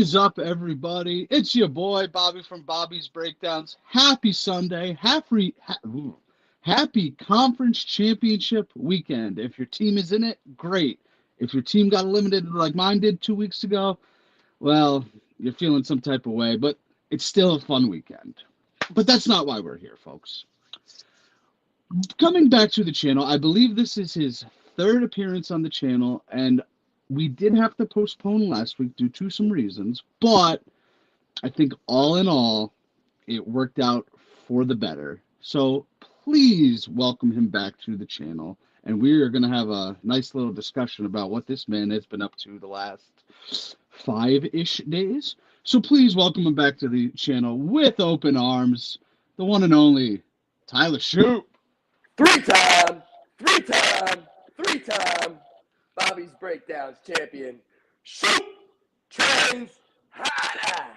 is up, everybody? It's your boy, Bobby from Bobby's Breakdowns. Happy Sunday. Happy Conference Championship weekend. If your team is in it, great. If your team got eliminated like mine did 2 weeks ago, well, you're feeling some type of way, but it's still a fun weekend. But that's not why we're here, folks. Coming back to the channel, I believe this is his third appearance on the channel, and we did have to postpone last week due to some reasons, but I think all in all, it worked out for the better. So please welcome him back to the channel, and we are going to have a nice little discussion about what this man has been up to the last 5-ish days. So please welcome him back to the channel with open arms, the one and only Tyler Shoop. Three-time Bobby's Breakdowns champion, Shoop Trends Harder.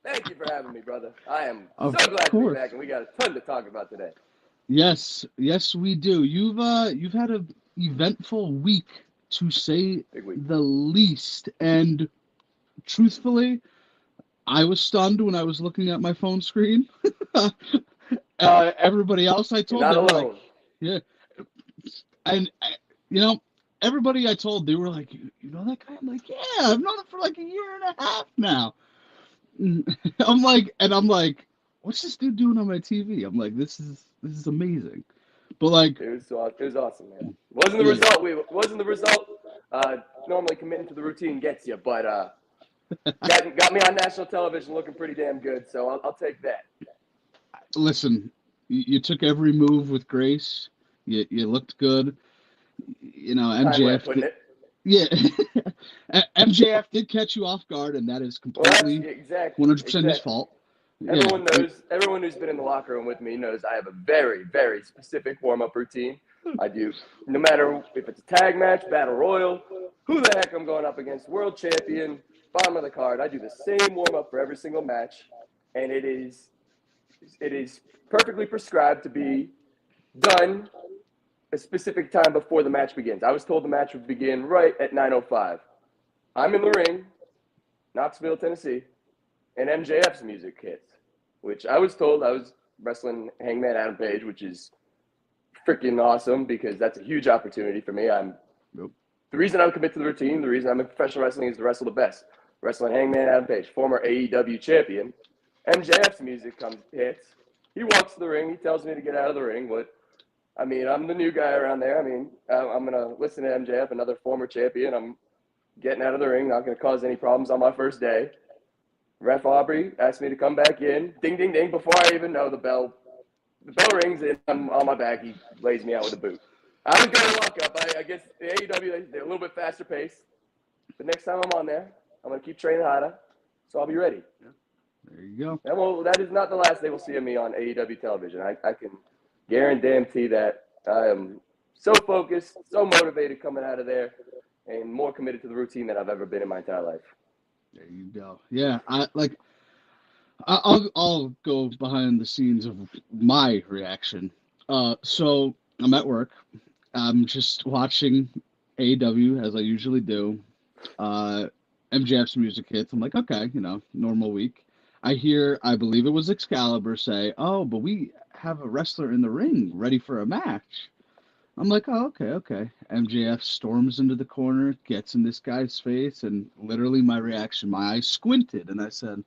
Thank you for having me, brother. I am so glad to be back, and we got a ton to talk about today. Yes, we do. You've had an eventful week, to say the least, and truthfully, I was stunned when I was looking at my phone screen. Everybody else I told, You're not alone. Like, yeah, and everybody I told, they were like, you know that guy? I'm like, yeah, I've known him for like a year and a half now. I'm like, what's this dude doing on my TV? I'm like, this is amazing. But like, it was awesome, man. Wasn't the result. Normally committing to the routine gets you, but got me on national television looking pretty damn good. So I'll take that. Listen, you took every move with grace. You looked good. MJF. Yeah, MJF did catch you off guard, and that is completely 100% his fault. Everyone knows. Everyone who's been in the locker room with me knows I have a very, very specific warm-up routine. I do, no matter if it's a tag match, battle royal, who the heck I'm going up against, world champion, bottom of the card. I do the same warm-up for every single match, and it is perfectly prescribed to be done a specific time before the match begins. I was told the match would begin right at 9:05. I'm in the ring, Knoxville, Tennessee, and MJF's music hits, which I was told I was wrestling Hangman Adam Page, which is freaking awesome because that's a huge opportunity for me. The reason I'm committed to the routine, the reason I'm in professional wrestling is to wrestle the best. Wrestling Hangman Adam Page, former AEW champion. MJF's music hits. He walks to the ring. He tells me to get out of the ring. I'm the new guy around there. I'm going to listen to MJF, another former champion. I'm getting out of the ring, not going to cause any problems on my first day. Ref Aubrey asked me to come back in. Ding, ding, ding. Before I even know, the bell rings, and I'm on my back. He lays me out with a boot. I was going to walk up. I guess the AEW, they're a little bit faster paced. But next time I'm on there, I'm going to keep training harder, so I'll be ready. Yeah. There you go. And that is not the last they will see of me on AEW television. I can guarantee that I am so focused, so motivated coming out of there, and more committed to the routine than I've ever been in my entire life. There you go. Yeah, I'll go behind the scenes of my reaction. So I'm at work. I'm just watching AEW as I usually do. MJF's music hits. I'm like, okay, normal week. I believe it was Excalibur say, oh, but we have a wrestler in the ring ready for a match. I'm like, oh, okay. MJF storms into the corner, gets in this guy's face, and literally my reaction, my eyes squinted, and I said,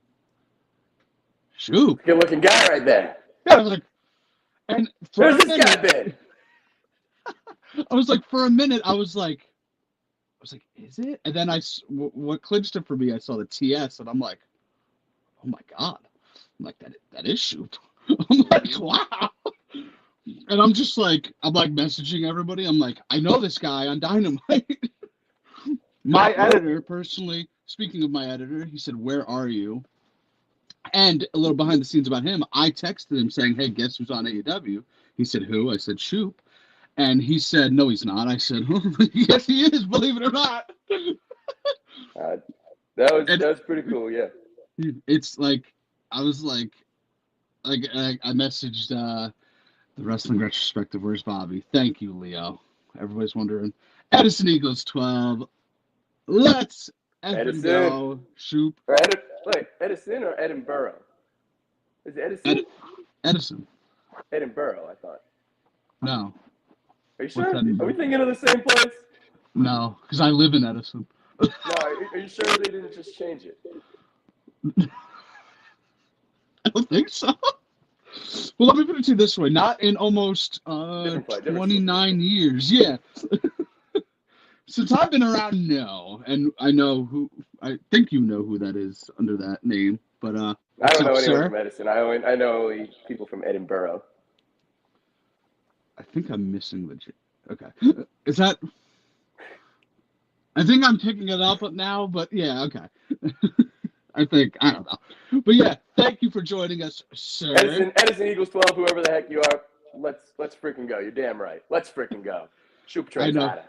Shoop. Good looking guy right there. Yeah, I was like, and where's this guy been? I was like, for a minute, I was like, is it? And then what clinched it for me, I saw the TS, and I'm like, oh my God. I'm like, that is Shoop. I'm like, wow. And I'm messaging everybody. I'm like, I know this guy on Dynamite. My editor, personally, speaking of my editor, he said, where are you? And a little behind the scenes about him, I texted him saying, hey, guess who's on AEW? He said, who? I said, Shoop. And he said, no, he's not. I said, yes, he is, believe it or not. That was pretty cool, yeah. It's like, I was like I messaged the Wrestling Retrospective, where's Bobby? Thank you, Leo. Everybody's wondering. Edison Eagles 12. Let's Effing Edison. go, Shoop. Or Edison or Edinburgh? Is it Edison? Edison. Edinburgh, I thought. No. Are you What's sure? Are we Edinburgh? thinking of the same place? No, because I live in Edison. No, are you sure they didn't just change it? I don't think so. Well, let me put it to you this way: not in almost Different 29 years. Yeah, since I've been around, no, and I know who. I think you know who that is under that name. But I what's don't know up, anyone sir? from Edison. I know only people from Edinburgh. I think I'm missing the J. Okay, is that? I think I'm picking it up now, but yeah, okay. I don't know, but yeah, thank you for joining us, sir. Edison Eagles 12, whoever the heck you are. Let's freaking go. You're damn right. Let's freaking go. Shoop I trains know. out of.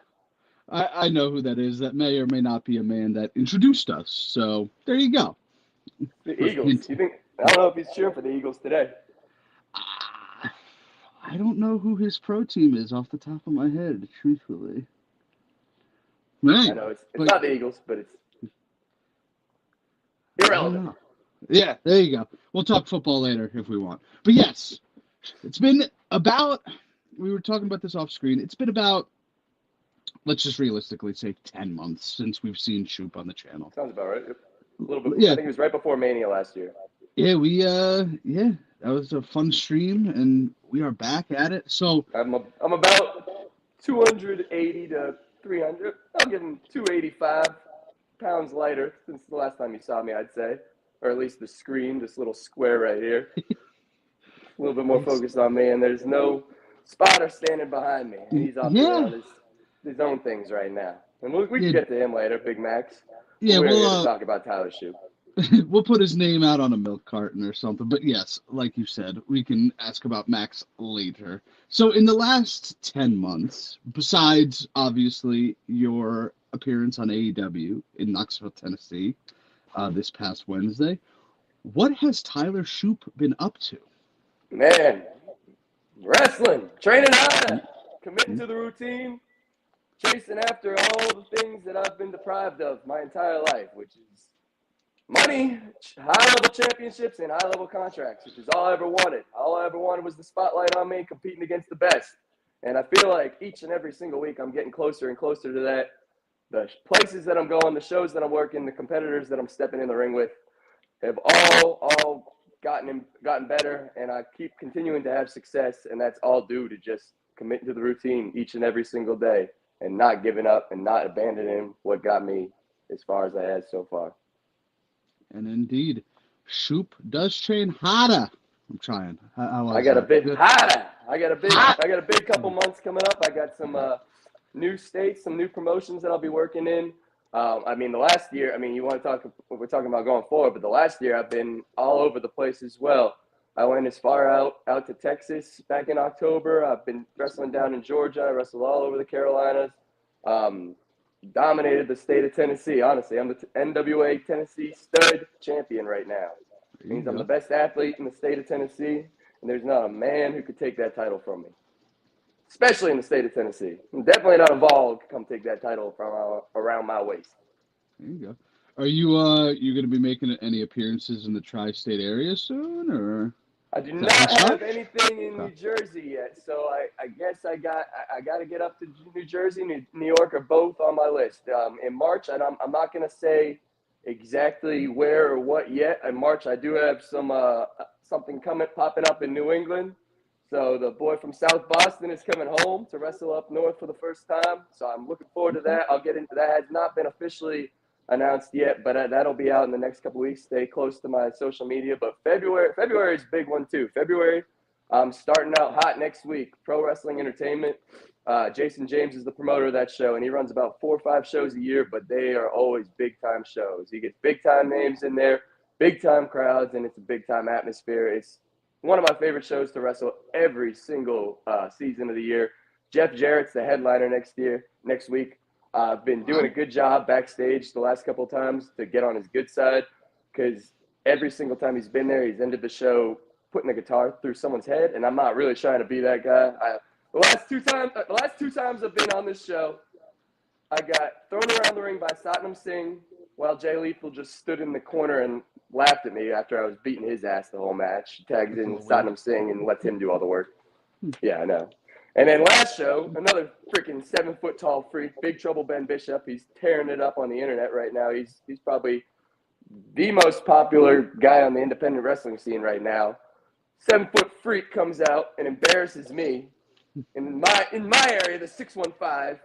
I know who that is. That may or may not be a man that introduced us. So there you go. The Eagles. You think? I don't know if he's cheering for the Eagles today. I don't know who his pro team is off the top of my head, truthfully. I know it's not the Eagles, but it's irrelevant. Yeah, there you go. We'll talk football later if we want. But yes, it's been about, we were talking about this off screen, it's been about, let's just realistically say 10 months since we've seen Shoop on the channel. Sounds about right. A little bit. Yeah. I think it was right before Mania last year. Yeah, that was a fun stream, and we are back at it. So I'm about 280 to 300. I'll give him 285 pounds lighter since the last time you saw me, I'd say, or at least the screen, this little square right here. A little bit more focused on me, and there's no spotter standing behind me. He's off doing his own things right now, and we can get to him later, Big Max. Yeah, we're here to talk about Tyler Shoop. We'll put his name out on a milk carton or something. But yes, like you said, we can ask about Max later. So in the last 10 months, besides obviously your appearance on AEW in Knoxville, Tennessee, this past Wednesday, what has Tyler Shoop been up to? Man, wrestling, training hard, committing to the routine, chasing after all the things that I've been deprived of my entire life, which is money, high-level championships, and high-level contracts, which is all I ever wanted. All I ever wanted was the spotlight on me, competing against the best. And I feel like each and every single week I'm getting closer and closer to that. The places that I'm going, the shows that I'm working, the competitors that I'm stepping in the ring with have all gotten better, and I keep continuing to have success, and that's all due to just committing to the routine each and every single day and not giving up and not abandoning what got me as far as I have so far. And indeed, Shoop does train harder. I'm trying. I got a big harder. I got a big couple months coming up. I got some new states, some new promotions that I'll be working in. The last year, you want to talk, we're talking about going forward, but the last year I've been all over the place as well. I went as far out to Texas back in October. I've been wrestling down in Georgia. I wrestled all over the Carolinas. Dominated the state of Tennessee. Honestly, I'm the NWA Tennessee stud champion right now. It means I'm the best athlete in the state of Tennessee, and there's not a man who could take that title from me, especially in the state of Tennessee. And definitely not a Vol could come take that title from around my waist. There you go. Are you going to be making any appearances in the tri-state area soon, or? I do not have anything in New Jersey yet, so I guess I got to get up to New Jersey, New York are both on my list. In March, and I'm not going to say exactly where or what yet. In March, I do have something popping up in New England. So the boy from South Boston is coming home to wrestle up north for the first time. So I'm looking forward to that. I'll get into that. It has not been officially announced yet, but that'll be out in the next couple weeks. Stay close to my social media. But February is a big one too. February, I'm starting out hot next week. Pro Wrestling Entertainment. Jason James is the promoter of that show, and he runs about 4 or 5 shows a year, but they are always big time shows. He gets big time names in there, big time crowds, and it's a big time atmosphere. It's one of my favorite shows to wrestle every single season of the year. Jeff Jarrett's the headliner next week. I've been doing a good job backstage the last couple of times to get on his good side, because every single time he's been there, he's ended the show putting a guitar through someone's head, and I'm not really trying to be that guy. The last two times I've been on this show, I got thrown around the ring by Satnam Singh, while Jay Lethal just stood in the corner and laughed at me after I was beating his ass the whole match. Tags in Satnam Singh and lets him do all the work. Yeah, I know. And then last show, another freaking 7-foot-tall freak, Big Trouble Ben Bishop. He's tearing it up on the internet right now. He's probably the most popular guy on the independent wrestling scene right now. 7-foot freak comes out and embarrasses me in my area, the 615.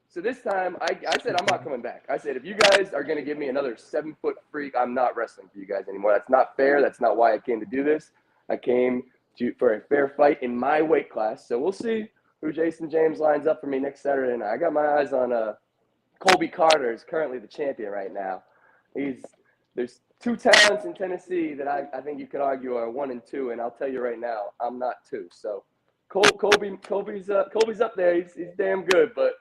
So this time, I said I'm not coming back. I said, if you guys are going to give me another 7-foot freak, I'm not wrestling for you guys anymore. That's not fair. That's not why I came to do this. I came for a fair fight in my weight class. So we'll see who Jason James lines up for me next Saturday night. I got my eyes on Colby Carter, is currently the champion right now. There's two talents in Tennessee that I think you could argue are 1 and 2, and I'll tell you right now, I'm not 2. So Colby's up there. He's damn good, but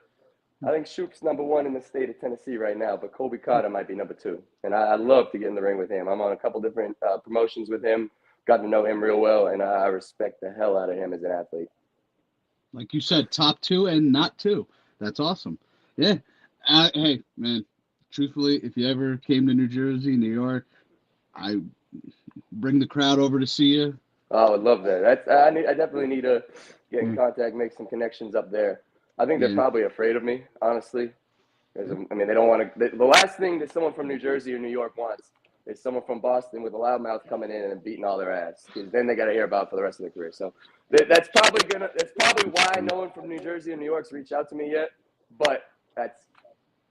I think Shoop's number 1 in the state of Tennessee right now, but Colby Carter might be number 2. And I'd love to get in the ring with him. I'm on a couple different promotions with him, got to know him real well, and I respect the hell out of him as an athlete. Like you said, top 2 and not 2. That's awesome. Yeah. Hey, man, truthfully, if you ever came to New Jersey, New York, I bring the crowd over to see you. Oh, I would love that. I definitely need to get in contact, make some connections up there. I think they're probably afraid of me, honestly. I mean, they don't want to. The last thing that someone from New Jersey or New York wants is someone from Boston with a loudmouth coming in and beating all their ass, because then they got to hear about it for the rest of their career. So that's probably why no one from New Jersey or New York's reached out to me yet. But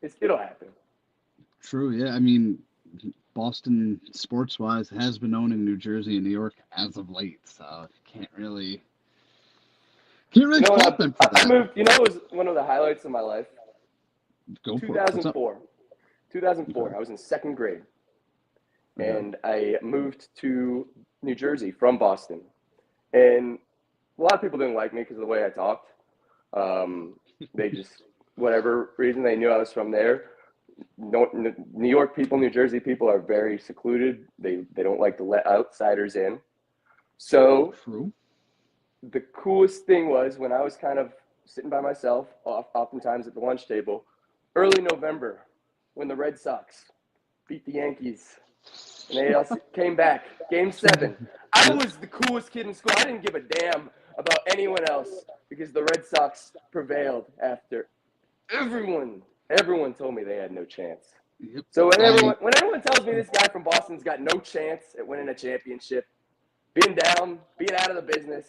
it'll happen. True. Yeah. I mean, Boston, sports-wise, has been owning New Jersey and New York as of late, so can't really fault them for that. I moved. It was one of the highlights of my life. Go for 2004. it. 2004. Okay. I was in 2nd grade, Okay. and I moved to New Jersey from Boston. And a lot of people didn't like me because of the way I talked. They just, whatever reason, they knew I was from there. New York people, New Jersey people are very secluded. They don't like to let outsiders in. So True. The coolest thing was when I was kind of sitting by myself, oftentimes at the lunch table, early November, when the Red Sox beat the Yankees and they also came back, Game 7. I was the coolest kid in school. I didn't give a damn about anyone else because the Red Sox prevailed after everyone told me they had no chance. Yep. So when everyone tells me this guy from Boston's got no chance at winning a championship, being down, being out of the business,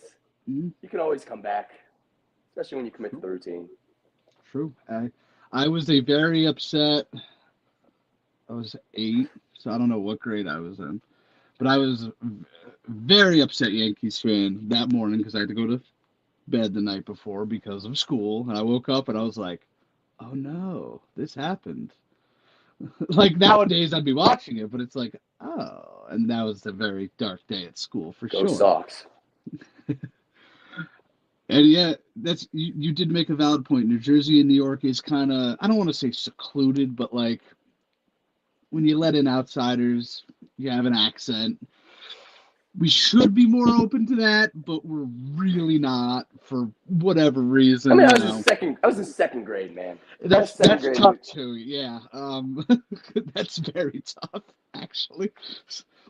you can always come back, especially when you commit to the routine. True. I was a very upset. I was 8, so I don't know what grade I was in, but I was very upset Yankees fan that morning because I had to go to bed the night before because of school, and I woke up and I was like, oh no, this happened. Like nowadays I'd be watching it, but it's like, oh, and that was a very dark day at school for Go sure. Sox. And yeah, that's you did make a valid point. New Jersey and New York is kind of, I don't want to say secluded, but like when you let in outsiders, you have an accent. We should be more open to that, but we're really not for whatever reason. I mean, I was in second grade, man. That's tough too. Yeah, that's very tough, actually.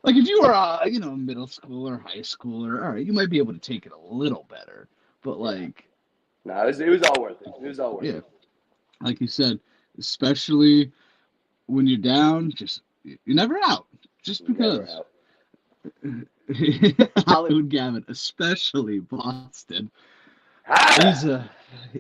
Like if you were, middle school or high schooler, all right, you might be able to take it a little better. But like, no, it was all worth it. It was all worth it. Like you said, especially when you're down, you're never out. Just because. Hollywood Gavin, especially Boston.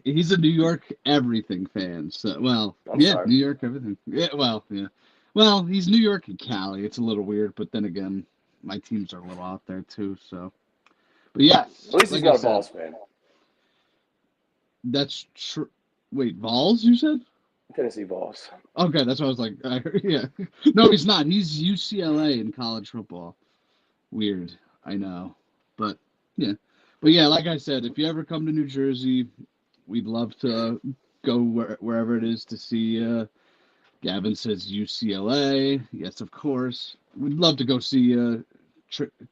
He's a New York everything fan. So sorry. New York everything. Yeah, well, he's New York and Cali. It's a little weird, but then again, my teams are a little out there too. So, but yeah, at least he's not a Vols fan. That's true. Wait, Vols? You said? Tennessee Vols. Okay, that's what I was like. Yeah, no, he's not. He's UCLA in college football. Weird, I know, but yeah, like I said, if you ever come to New Jersey, we'd love to go wherever it is to see. Gavin says UCLA. Yes, of course. We'd love to go see you,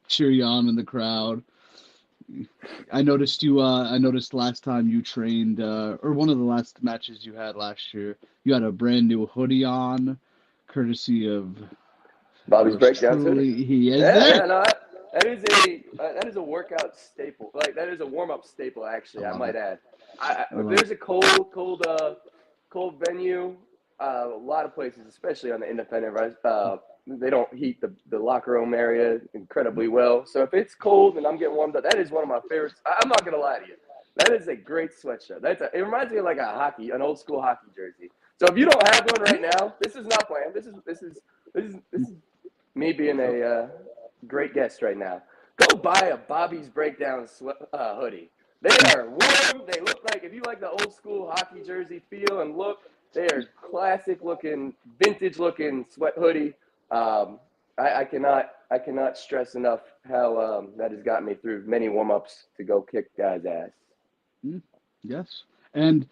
cheer you on in the crowd. I noticed you. I noticed last time you trained, or one of the last matches you had last year, you had a brand new hoodie on. courtesy of Bobby's yours Breakdowns hoodie. truly. He is Yeah, there. yeah, no, that is a workout staple. Like that is a warm up staple. I Actually, I love might it. add. I If love there's a cold venue, a lot of places, especially on the independent, they don't heat the locker room area incredibly well. So if it's cold and I'm getting warmed up, that is one of my favorites. I'm not gonna lie to you. That is a great sweatshirt. It reminds me of like an old school hockey jersey. So if you don't have one right now, this is not planned. This is me being it. a great guest right now. Go buy a Bobby's Breakdown hoodie. They are warm. They look like, if you like the old school hockey jersey feel and look, they are classic looking, vintage looking sweat hoodie. I cannot stress enough how that has gotten me through many warm ups to go kick guys' ass. Yes. And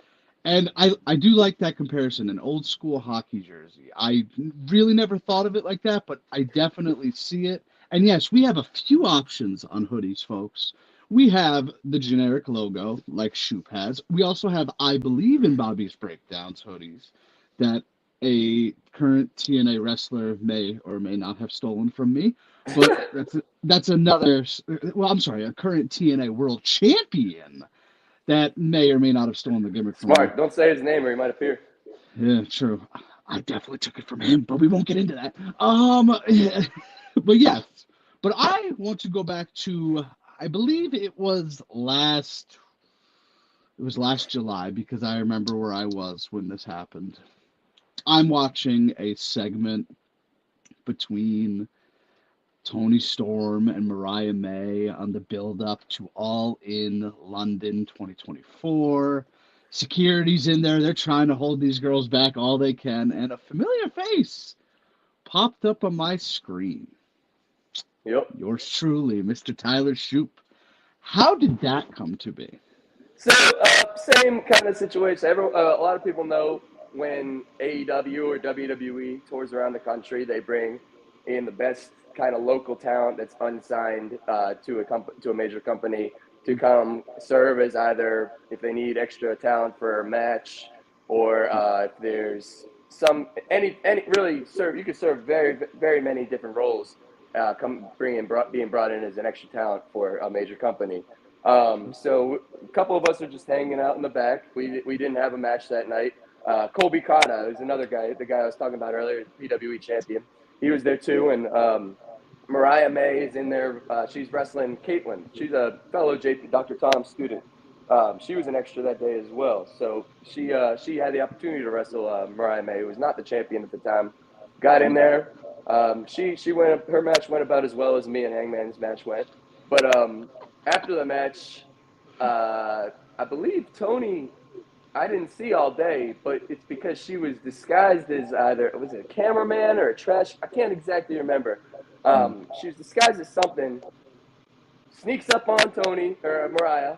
I do like that comparison, an old school hockey jersey. I really never thought of it like that, but I definitely see it. And yes, we have a few options on hoodies, folks. We have the generic logo, like Shoop has. We also have I Believe in Bobby's Breakdowns hoodies that a current TNA wrestler may or may not have stolen from me. But that's another, well, I'm sorry, a current TNA world champion that may or may not have stolen the gimmick from me. Smart. Don't say his name or he might appear. Yeah, true. I definitely took it from him, but we won't get into that. But yes. But I want to go back to, I believe it was last July because I remember where I was when this happened. I'm watching a segment between Tony Storm and Mariah May on the build up to All In London 2024. Security's in there. They're trying to hold these girls back all they can. And a familiar face popped up on my screen. Yep. Yours truly, Mr. Tyler Shoop. How did that come to be? So, same kind of situation. A lot of people know when AEW or WWE tours around the country, they bring in the best kind of local talent that's unsigned to a major company to come serve as either if they need extra talent for a match or if there's any really serve. You could serve very very many different roles. Being brought in as an extra talent for a major company. So a couple of us are just hanging out in the back. We didn't have a match that night. Colby Kata is another guy, the guy I was talking about earlier, PWE champion. He was there too, and Mariah May is in there. She's wrestling Caitlin. She's a fellow Dr. Tom student. She was an extra that day as well. So she had the opportunity to wrestle Mariah May, who was not the champion at the time. Got in there. Her match went about as well as me and Hangman's match went. But after the match, I believe Tony, I didn't see all day, but it's because she was disguised as either, was it a cameraman or a trash? I can't exactly remember. She was disguised as something, sneaks up on Tony or Mariah,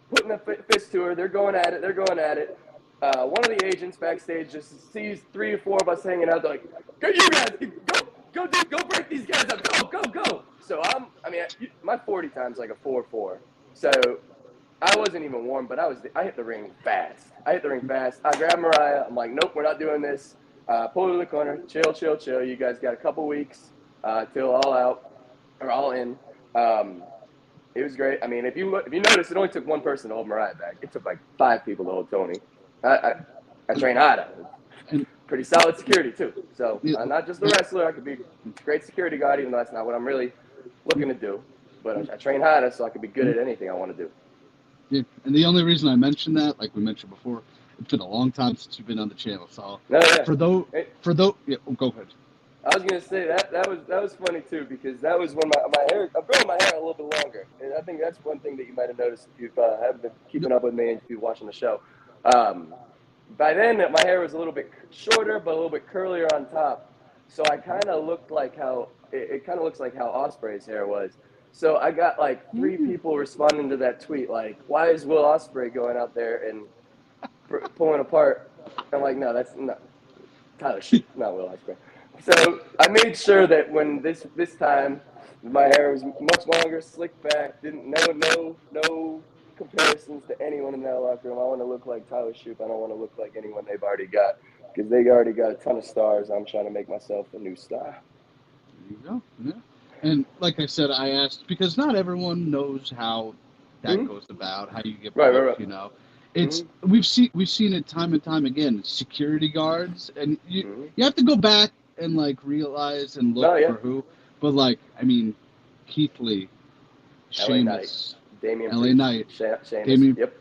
putting a fist to her. They're going at it. One of the agents backstage just sees 3 or 4 of us hanging out. They're like, "Go, you guys, go break these guys up, go!" So my 40 time's like a 4-4. So I wasn't even warm, but I hit the ring fast. I grabbed Mariah. I'm like, "Nope, we're not doing this." Pull her to the corner. Chill. You guys got a couple weeks till all out or all in. It was great. I mean, if you notice, it only took one person to hold Mariah back. It took like 5 people to hold Tony. I train hard. And Pretty solid security too. So yeah, I'm not just a wrestler. I could be a great security guard, even though that's not what I'm really looking to do. But I train harder so I could be good at anything I want to do. yeah. And the only reason I mentioned that, like we mentioned before, it's been a long time since you've been on the channel. So No, yeah. for those, yeah, go ahead. I was gonna say that was funny too, because that was when my hair, I'm growing my hair a little bit longer, and I think that's one thing that you might have noticed if you haven't been keeping up with me and if you're watching the show. By then my hair was a little bit shorter, but a little bit curlier on top, so I kind of looked like how it kind of looks like how Ospreay's hair was. So I got like 3 people responding to that tweet, like, "Why is Will Ospreay going out there and pulling apart?" I'm like, "No, that's not Tyler Shoop, not Will Ospreay." So I made sure that when this time my hair was much longer, slicked back, no comparisons to anyone in that locker room. I want to look like Tyler Shoop. I don't want to look like anyone they've already got because they already got a ton of stars. I'm trying to make myself a new star. There you go. Yeah. And like I said, I asked because not everyone knows how that Mm-hmm. goes about, how you get Right, booked. right. It's Mm-hmm. we've seen it time and time again. Security guards, and you Mm-hmm. you have to go back and like realize and look No, yeah. for who. But like, I mean, Keith Lee, L.A. Knight, Sheamus, Damian L.A. Priest, Knight, Sheamus. Damien, Yep.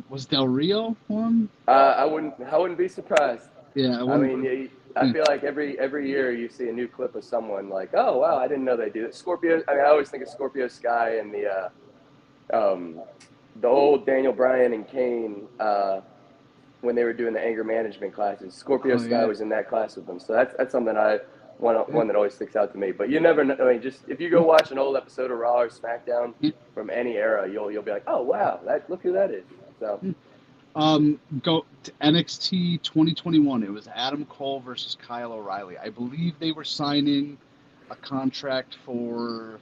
was Del Rio one? I wouldn't be surprised. Yeah, I mean, I yeah. feel like every year you see a new clip of someone like, oh wow, I didn't know they do that. Scorpio. I mean, I always think of Scorpio Sky and the old Daniel Bryan and Kane when they were doing the anger management classes. Scorpio Oh Sky yeah. was in that class with them, so that's something Yeah. one that always sticks out to me. But you never know. I mean, just if you go watch an old episode of Raw or SmackDown Yeah. from any era, you'll be like, oh wow, look who that is. So. Go to NXT 2021. It was Adam Cole versus Kyle O'Reilly. I believe they were signing a contract for.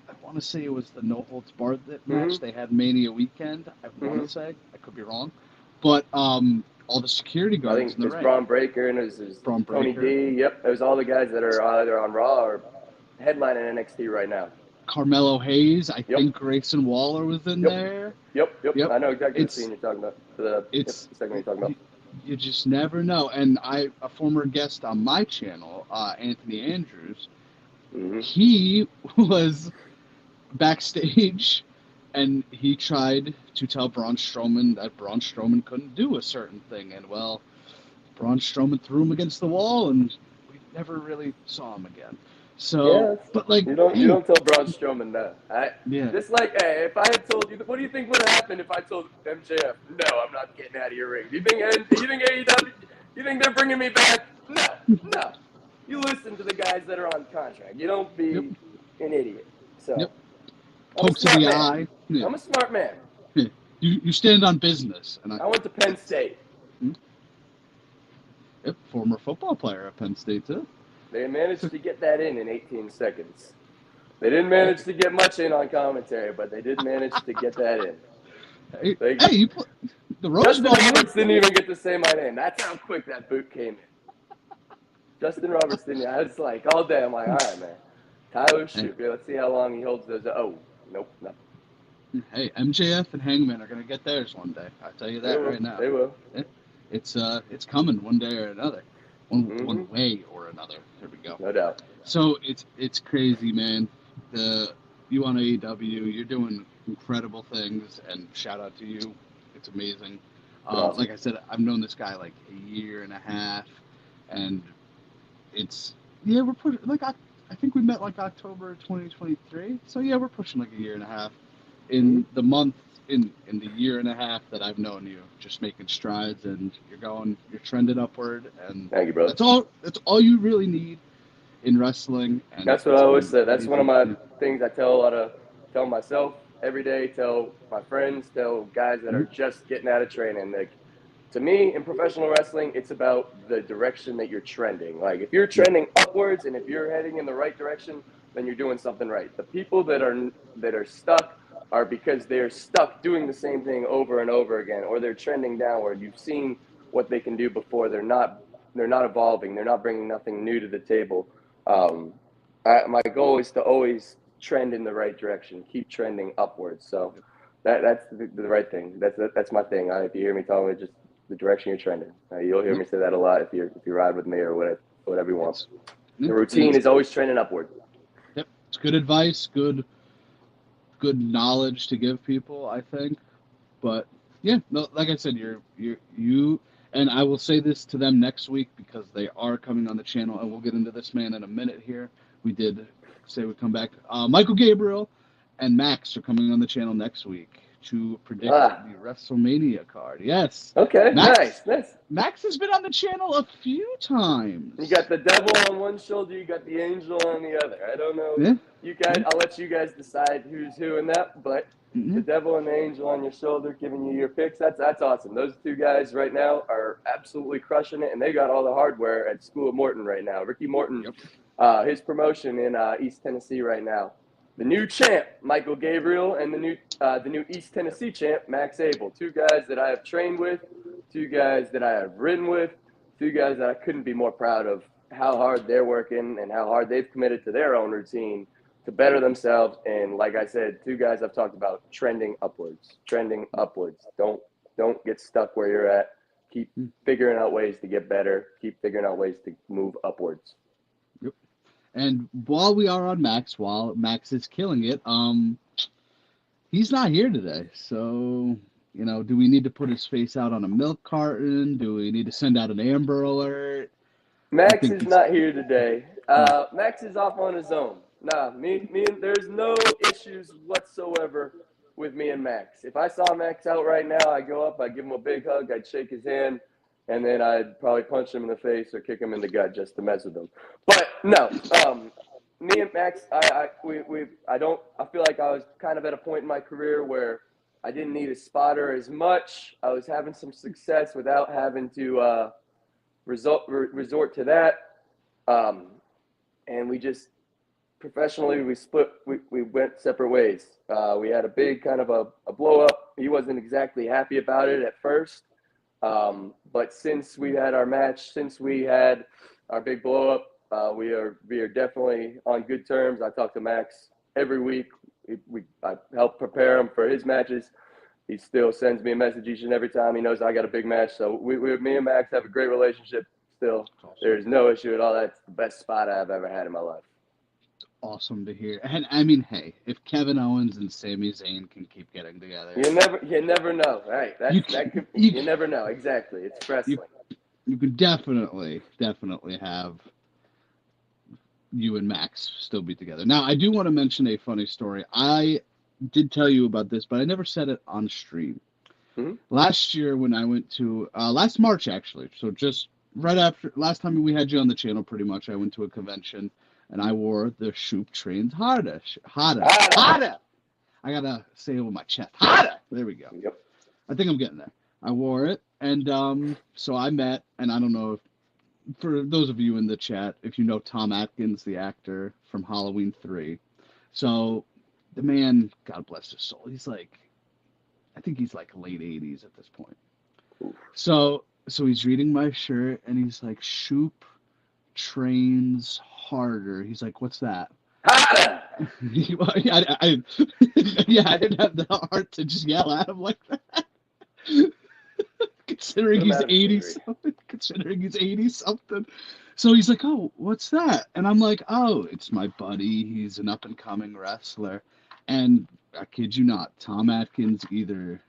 I want to say it was the No Holds Barred match Mm-hmm. they had Mania weekend. I want Mm-hmm. to say I could be wrong, but all the security I guards think in the there's ring. Braun Breaker and there's Braun Tony Breaker, D. Yep, there's all the guys that are either on Raw or headlining NXT right now. Carmelo Hayes. I Yep, think Grayson Waller was in yep, there. yep. Yep. I know exactly the scene It's you're talking about. The it's segment you're talking about. you just never know. And a former guest on my channel, Anthony Andrews, Mm-hmm. he was backstage and he tried to tell Braun Strowman that Braun Strowman couldn't do a certain thing. And well, Braun Strowman threw him against the wall and we never really saw him again. So, Yeah, but like, you hey, don't tell Braun Strowman that. yeah, Just like, hey, if I had told you, what do you think would have happened if I told MJF, no, I'm not getting out of your ring? Do you think AEW? You think they're bringing me back? No, no. You listen to the guys that are on contract. You don't yep, be an idiot. yep, So I'm a poke to smart the man. eye. Yeah, I'm a smart man. yeah. You stand on business. And I went to Penn State. hmm, yep, former football player at Penn State, too. They managed to get that in 18 seconds. They didn't manage to get much in on commentary, but they did manage to get that in. Hey, They, hey, the Rose Justin Bowl, man. Roberts didn't even get to say my name. That's how quick that boot came in. Justin Roberts didn't. I was like, all day, I'm like, all right, man. Tyler Hey, Shoop. Yeah, let's see how long he holds those. Oh, nope, nothing. hey, MJF and Hangman are gonna get theirs one day. I tell you They that will. right now. They will. It's coming one day or another, one Mm-hmm. way or another. There we go. No doubt. So it's crazy, man. The You on AEW, you're doing incredible things, and shout out to you. It's amazing. It's been awesome. Like I said, I've known this guy like a year and a half, and it's yeah, we're pushing like I think we met like October 2023. So yeah, we're pushing like a year and a half. Mm-hmm. In the month in the year and a half that I've known you, just making strides, and you're trending upward, and Thank you, brother. that's all you really need in wrestling, and That's what I it's always been said. That's one of crazy. my Yeah. things I tell myself every day, tell my friends, tell guys that Mhm. are just getting out of training. Like, to me, in professional wrestling, it's about the direction that you're trending. Like, if you're Yep. trending upwards and if you're heading in the right direction, then you're doing something right. The people that are stuck are because they're stuck doing the same thing over and over again, or they're trending downward. You've seen what they can do before. They're not evolving. They're not bringing nothing new to the table. Um, my goal is to always trend in the right direction, keep trending upwards. So that's the right thing. That's my thing. If you hear me talking, just the direction you're trending. You'll hear Yep. me say that a lot if you ride with me or whatever you want. It's yeah, The and routine is always trending upward. yep, it's good advice, good knowledge to give people, I think. But yeah, no, like I said, you and I will say this to them next week because they are coming on the channel, and we'll get into this man in a minute here. We did say we come back. Michael Gabriel and Max are coming on the channel next week to predict Ah, the WrestleMania card. Yes, okay, Max. nice. Max has been on the channel a few You times. got the devil on one shoulder, you got the angel on the other. I don't know. Yeah. You guys, I'll let you guys decide who's who in that, but the Mhm. devil and the angel on your shoulder giving you your picks, that's awesome. Those two guys right now are absolutely crushing it, and they got all the hardware at School of Morton right now. Ricky Morton, Yep. his promotion in East Tennessee right now. the new champ, Michael Gabriel, and the new East Tennessee champ, Max Abel. Two guys that I have trained with, two guys that I have ridden with, two guys that I couldn't be more proud of how hard they're working and how hard they've committed to their own routine to better themselves. And like I said, two guys I've talked about trending upwards. Don't get stuck where you're at. Keep figuring out ways to get better. Keep figuring out ways to move upwards. Yep. And while we are on Max, while Max is killing it, he's not here today. So, do we need to put his face out on a milk carton? Do we need to send out an Amber Alert? Max is not here today. Max is off on his own. Nah, there's no issues whatsoever with me and Max. If I saw Max out right now, I'd go up, I'd give him a big hug, I'd shake his hand, and then I'd probably punch him in the face or kick him in the gut just to mess with him. But no, me and Max, I feel like I was kind of at a point in my career where I didn't need a spotter as much. I was having some success without having to resort to that. And we just professionally, we went separate ways. We had a big kind of a blow up. He wasn't exactly happy about it at first. But since we had our match, since we had our big blow up, we are definitely on good terms. I talk to Max every week. I help prepare him for his matches. He still sends me a message each and every time. He knows I got a big match. So me and Max have a great relationship still. There's no issue at all. That's the best spot I've ever had in my life. Awesome to hear. And I mean, hey, if Kevin Owens and Sami Zayn can keep getting together, you never know, right? You never know. Exactly, it's wrestling. You could definitely have you and Max still be together. Now, I do want to mention a funny story. I did tell you about this, but I never said it on stream. Mm-hmm. Last year, when I went to last March, actually, so just right after last time we had you on the channel, pretty much, I went to a convention. And I wore the Shoop trained harder. I gotta say it with my chest. Harder. There we go. Yep. I think I'm getting there. I wore it, and so I met, and I don't know if, for those of you in the chat, if you know Tom Atkins, the actor from Halloween 3. So the man, God bless his soul, I think he's like late 80s at this point. Oof. So he's reading my shirt, and he's like, Shoop trains harder. He's like, what's that? I didn't have the heart to just yell at him like that. Considering he's 80 something. So he's like, oh, what's that? And I'm like, oh, it's my buddy. He's an up and coming wrestler. And I kid you not, Tom Atkins either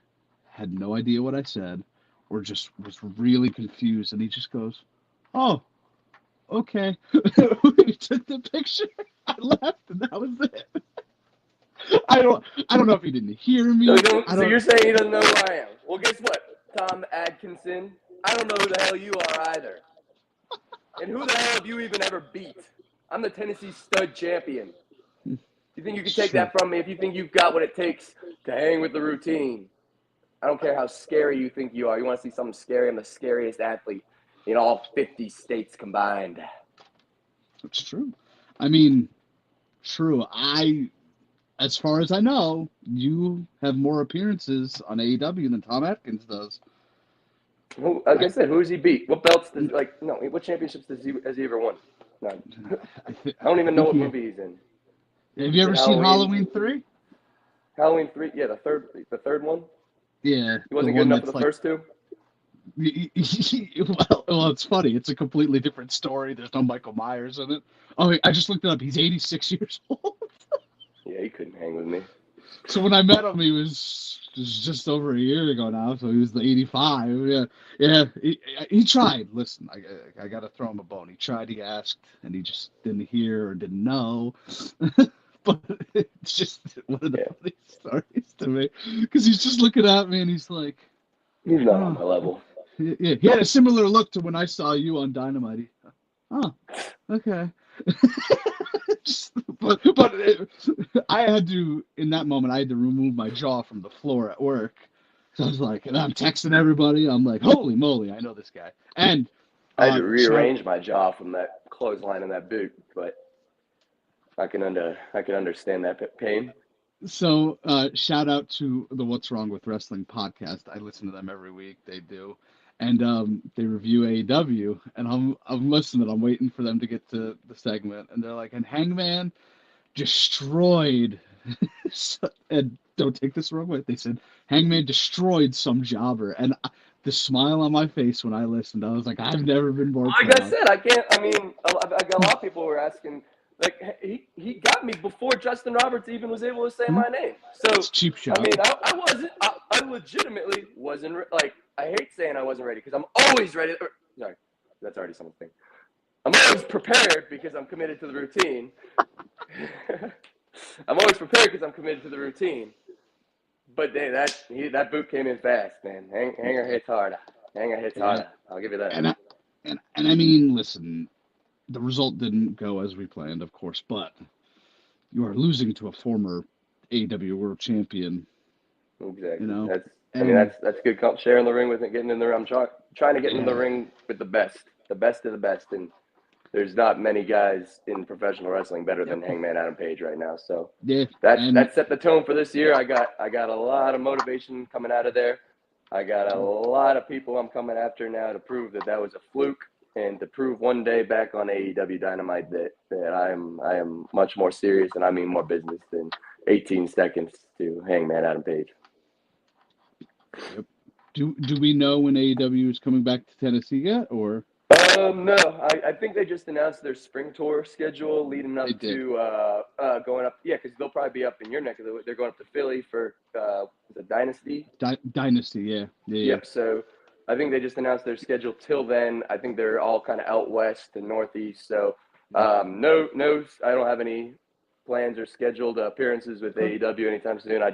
had no idea what I said or just was really confused. And he just goes, oh, okay. We took the picture. I left, and that was it. I don't know if he didn't hear me. So you're saying he doesn't know who I am? Well, guess what, Tom Atkinson? I don't know who the hell you are either. And who the hell have you even ever beat? I'm the Tennessee Stud Champion. You think you can take that from me? If you think you've got what it takes to hang with the routine, I don't care how scary you think you are. You want to see something scary? I'm the scariest athlete in all 50 states combined. It's true. I mean, true. As far as I know, you have more appearances on AEW than Tom Atkins does. Like I said, who has he beat? What belts does what championships has he ever won? None. I don't even know what movie he's in. Have you ever seen Halloween 3? Halloween 3, yeah, the third one. Yeah. He wasn't good enough for the first two. Well, it's funny. It's a completely different story. There's no Michael Myers in it. Oh, I just looked it up. He's 86 years old. Yeah, he couldn't hang with me. So when I met him, he was just over a year ago now. So he was the 85. Yeah. He tried. Listen, I got to throw him a bone. He tried. He asked, and he just didn't hear or didn't know. But it's just one of the funny stories to me because he's just looking at me and he's like, he's not on my level. Yeah, he had a similar look to when I saw you on Dynamite. Oh, okay. but I had to, in that moment, I had to remove my jaw from the floor at work. So I was like, and I'm texting everybody. I'm like, holy moly, I know this guy. And I had to rearrange my jaw from that clothesline and that boot, but I can understand that pain. So, shout out to the What's Wrong with Wrestling podcast. I listen to them every week. They do, and they review AEW. And I'm listening. I'm waiting for them to get to the segment, and they're like, "And Hangman destroyed." And don't take this the wrong way. They said Hangman destroyed some jobber, and the smile on my face when I listened, I was like, I've never been more Like I proud. said, I can't. I mean, I got a lot of people who were asking. Like he got me before Justin Roberts even was able to say my name. So It's cheap shot. I mean, I wasn't. I legitimately wasn't like. I hate saying I wasn't ready because I'm always ready. Sorry, that's already something. I'm always prepared because I'm committed to the routine. I'm always prepared because I'm committed to the routine. But that boot came in fast, man. Hanger hits harder. Hanger hits harder. I'll give you that. And I mean, listen, the result didn't go as we planned, of course, but you are losing to a former AEW World Champion. Exactly. You know, That's good. Sharing the ring with it, getting in the ring. I'm trying to get in the ring with the best of the best, and there's not many guys in professional wrestling better than Hangman Adam Page right now. So that set the tone for this year. I got a lot of motivation coming out of there. I got a lot of people I'm coming after now to prove that was a fluke, and to prove one day back on AEW Dynamite that I am much more serious and I mean more business than 18 seconds to Hangman Adam Page. Yep. Do we know when AEW is coming back to Tennessee yet, or? No, I think they just announced their spring tour schedule leading up to going up. Yeah, because they'll probably be up in your neck of the woods. They're going up to Philly for the Dynasty. Dynasty, yeah. Yep. So I think they just announced their schedule till then. I think they're all kind of out west and northeast. So no, I don't have any plans or scheduled appearances with AEW anytime soon. I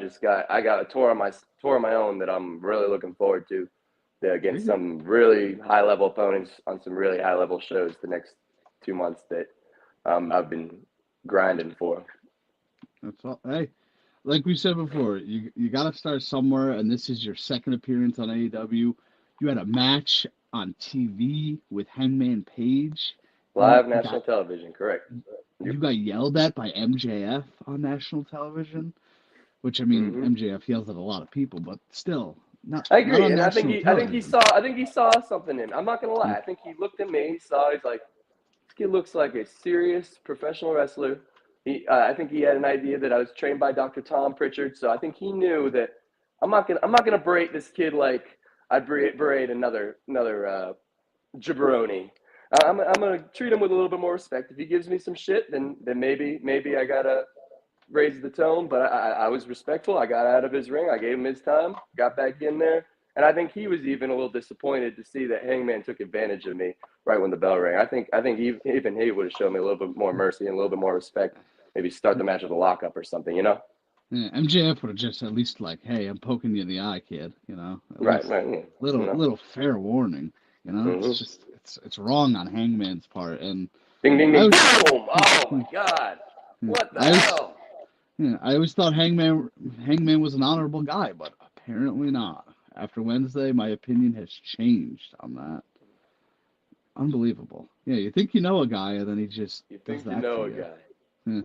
got a tour on my own that I'm really looking forward to. Against some really high-level opponents on some really high-level shows the next 2 months that I've been grinding for. That's all. Hey, like we said before, you got to start somewhere, and this is your second appearance on AEW. You had a match on TV with Hangman Page. Live national television, correct. You got yelled at by MJF on national television, which, I mean, MJF yells at a lot of people, but still. I agree, and I think he saw something in. I'm not gonna lie. I think he looked at me. He's like, this kid looks like a serious professional wrestler. I think he had an idea that I was trained by Dr. Tom Pritchard, so I think he knew that I'm not gonna berate this kid like I'd berate another jabroni. I'm gonna treat him with a little bit more respect. If he gives me some shit, then maybe I gotta raised the tone, but I was respectful. I got out of his ring. I gave him his time, got back in there. And I think he was even a little disappointed to see that Hangman took advantage of me right when the bell rang. I think even he would have shown me a little bit more mercy and a little bit more respect. Maybe start the match with a lockup or something, you know? Yeah, MJF would have just at least like, hey, I'm poking you in the eye, kid, you know? Right. Yeah. Little fair warning, you know? It's just, it's wrong on Hangman's part. And ding, ding, ding, boom! Oh, my God. What the hell? Yeah, I always thought Hangman was an honorable guy, but apparently not. After Wednesday, my opinion has changed on that. Unbelievable. Yeah, you think you know a guy, and then he just does that. You know a guy. Yeah.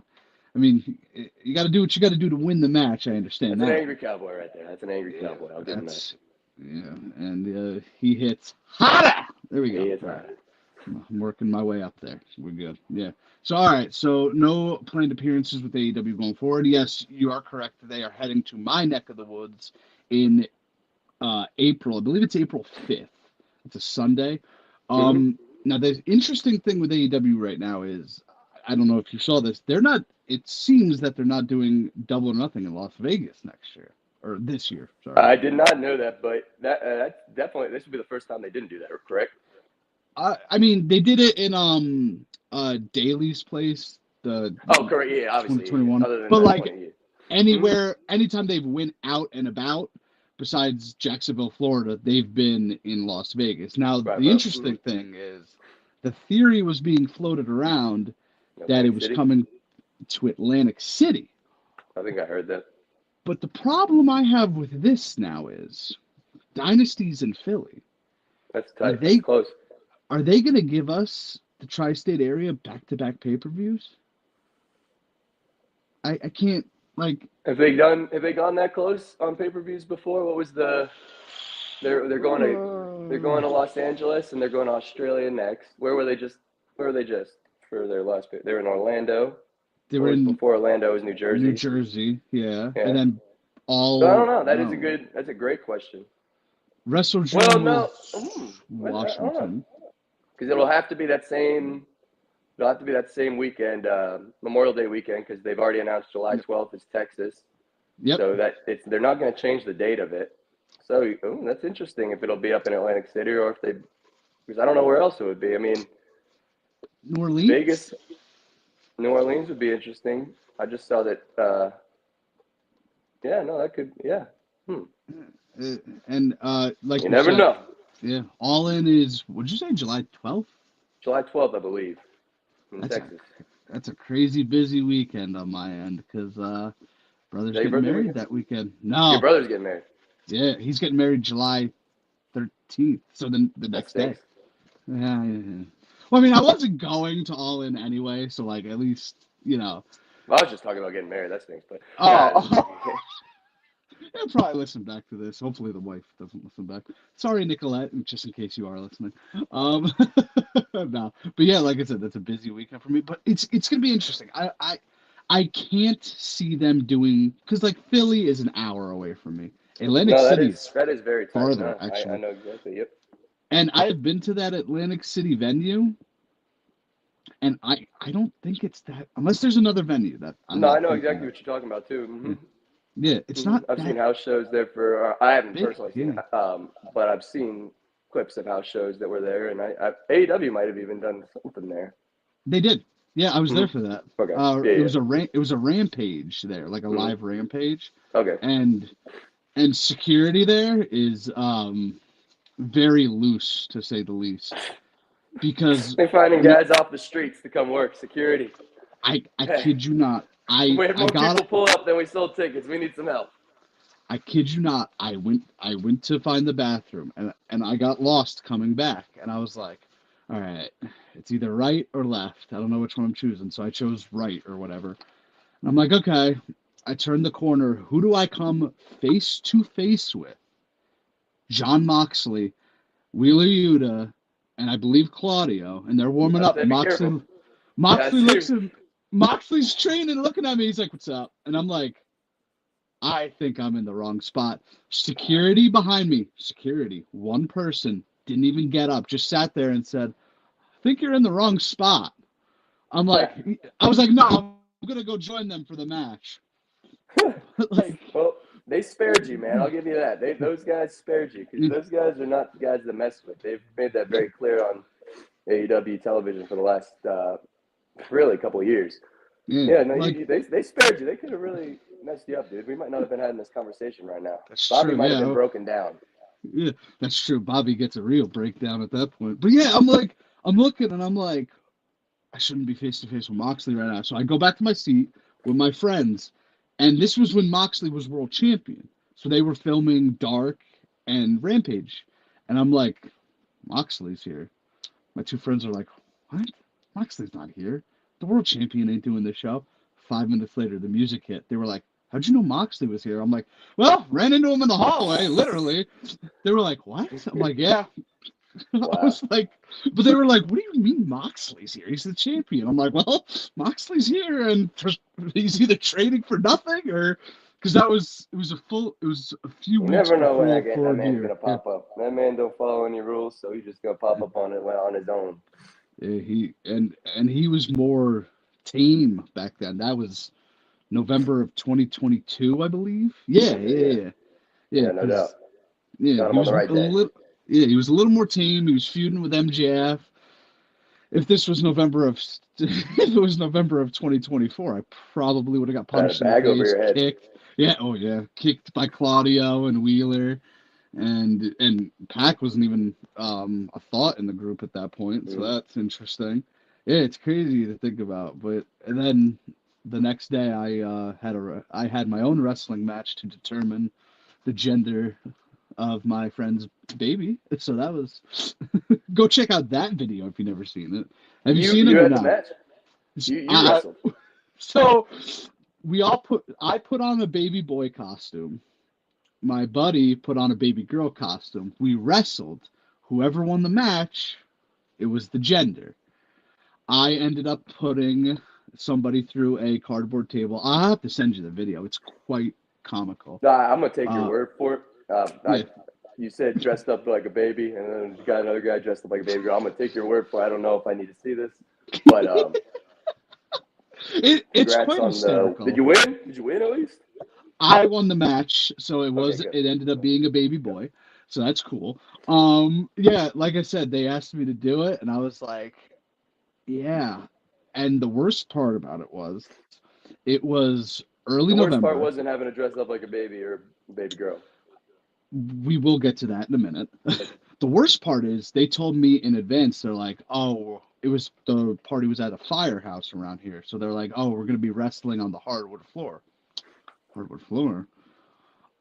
I mean, you got to do what you got to do to win the match. I understand That's that. an angry cowboy right there. That's an angry cowboy. I'll give him that. Yeah, and he hits harder. There we go. He hits harder. I'm working my way up there. We're good. Yeah. So, all right. So, no planned appearances with AEW going forward. Yes, you are correct. They are heading to my neck of the woods in April. I believe it's April 5th. It's a Sunday. Now, the interesting thing with AEW right now is, I don't know if you saw this, it seems that they're not doing Double or Nothing in Las Vegas next year. Or this year. Sorry. I did not know that, but that's definitely, this would be the first time they didn't do that, correct? I mean, they did it in Daly's place. Correct, yeah, obviously. 2021. But like anywhere, anytime they've went out and about, besides Jacksonville, Florida, they've been in Las Vegas. Now, the interesting thing is, the theory was being floated around that it was coming to Atlantic City. I think I heard that. But the problem I have with this now is Dynasty's in Philly. That's tight. That's close. Are they going to give us the tri-state area back-to-back pay-per-views? I can't like. Have they gone that close on pay-per-views before? What was the they're going to Los Angeles and they're going to Australia next. Where were they just for their last pay? They were in Orlando. They were in before Orlando was New New Jersey. Jersey, yeah. Yeah. And then So I don't know. That's a great question. WrestleDream no. was Washington. Because it'll have to be that same weekend, Memorial Day weekend, because they've already announced July 12th is Texas. Yep. So they're not going to change the date of it. So that's interesting if it'll be up in Atlantic City or if because I don't know where else it would be. I mean, New Orleans? Vegas, New Orleans would be interesting. I just saw that. And like you never know. Yeah, All In is, what'd you say, July 12th? July 12th, I believe, in Texas. That's a crazy busy weekend on my end because brother's getting married that weekend. No, your brother's getting married. Yeah, he's getting married July 13th, so then the next day. Yeah. Well, I mean, I wasn't going to All In anyway, so like at least I was just talking about getting married. That stinks, but I'll probably listen back to this. Hopefully the wife doesn't listen back. Sorry, Nicolette, just in case you are listening. No, but yeah, like I said, that's a busy weekend for me. But it's gonna be interesting. I can't see them doing because like Philly is an hour away from me. Atlantic City that is very farther, tight. actually. I know exactly. Yep. And I have been to that Atlantic City venue, and I don't think it's that unless there's another venue that. I know exactly what you're talking about too. Mm-hmm. Yeah, it's not. I've seen house shows there for. I haven't personally seen, but I've seen clips of house shows that were there, and AEW might have even done something there. They did. Yeah, I was there for that. Okay. It was a rampage there, like a live rampage. Okay. And security there is very loose, to say the least, because they're finding guys off the streets to come work. Security. I kid you not. We had more people pull up than we sold tickets. We need some help. I kid you not. I went to find the bathroom and I got lost coming back, and I was like, all right, it's either right or left. I don't know which one I'm choosing, so I chose right or whatever. And I'm like, okay. I turn the corner. Who do I come face to face with? Jon Moxley, Wheeler Yuta, and I believe Claudio, and they're warming up. Moxley's training, looking at me. He's like, "What's up?" And I'm like, I think I'm in the wrong spot. Security behind me. Security. One person didn't even get up, just sat there and said, "I think you're in the wrong spot." I was like, "No, I'm gonna go join them for the match." Well, they spared you, man. I'll give you that. Those guys spared you because those guys are not the guys to mess with. They've made that very clear on AEW television for the last really couple of years. They spared you. They could have really messed you up, dude. We might not have been having this conversation right now. Bobby might have been broken down. Yeah, that's true. Bobby gets a real breakdown at that point. But yeah, I'm looking and I'm like, I shouldn't be face to face with Moxley right now. So I go back to my seat with my friends. And this was when Moxley was world champion. So they were filming Dark and Rampage. And I'm like, Moxley's here. My two friends are like, what? Moxley's not here. The world champion ain't doing this show. 5 minutes later, the music hit. They were like, how'd you know Moxley was here? I'm like, well, ran into him in the hallway, literally. They were like, what? I'm like, yeah. Wow. I was like, but they were like, what do you mean Moxley's here? He's the champion. I'm like, well, Moxley's here, and he's either training for nothing or because it was a few weeks. You never know when that man's gonna pop up. That man don't follow any rules, so he's just gonna pop up on his own. Yeah, he was more tame back then. That was November of 2022, I believe. Yeah, no doubt. Yeah, got him on the right day. He was a little more tame. He was feuding with MJF. If it was November of 2024, I probably would have got punched in the face, over your head. Kicked. Kicked by Claudio and Wheeler, and Pac wasn't even a thought in the group at that point. So that's interesting. Yeah, it's crazy to think about. And then the next day, I had my own wrestling match to determine the gender of my friend's baby. So that was go check out that video if you've never seen it. Have you seen it or not? You wrestled. So I put on a baby boy costume. My buddy put on a baby girl costume. We wrestled. Whoever won the match, it was the gender. I ended up putting somebody through a cardboard table. I'll have to send you the video. It's quite comical. Nah, I'm gonna take your Uh, word for it. yeah. You said dressed up like a baby, and then you got another guy dressed up like a baby girl. I'm gonna take your word for it. I don't know if I need to see this, but It's congrats quite on the. Did hysterical. you win? Did you win at least? I won the match, so Okay, good. it ended up being a baby boy. So that's cool. Yeah, like I said, they asked me to do it, and I was like, yeah. And the worst part about it was early The worst part November. wasn't having to dress up like a baby or a baby girl. We will get to that in a minute. The worst part is they told me in advance, they're like, oh, the party was at a firehouse around here. So they're like, oh, we're going to be wrestling on the hardwood floor. Hardwood floor.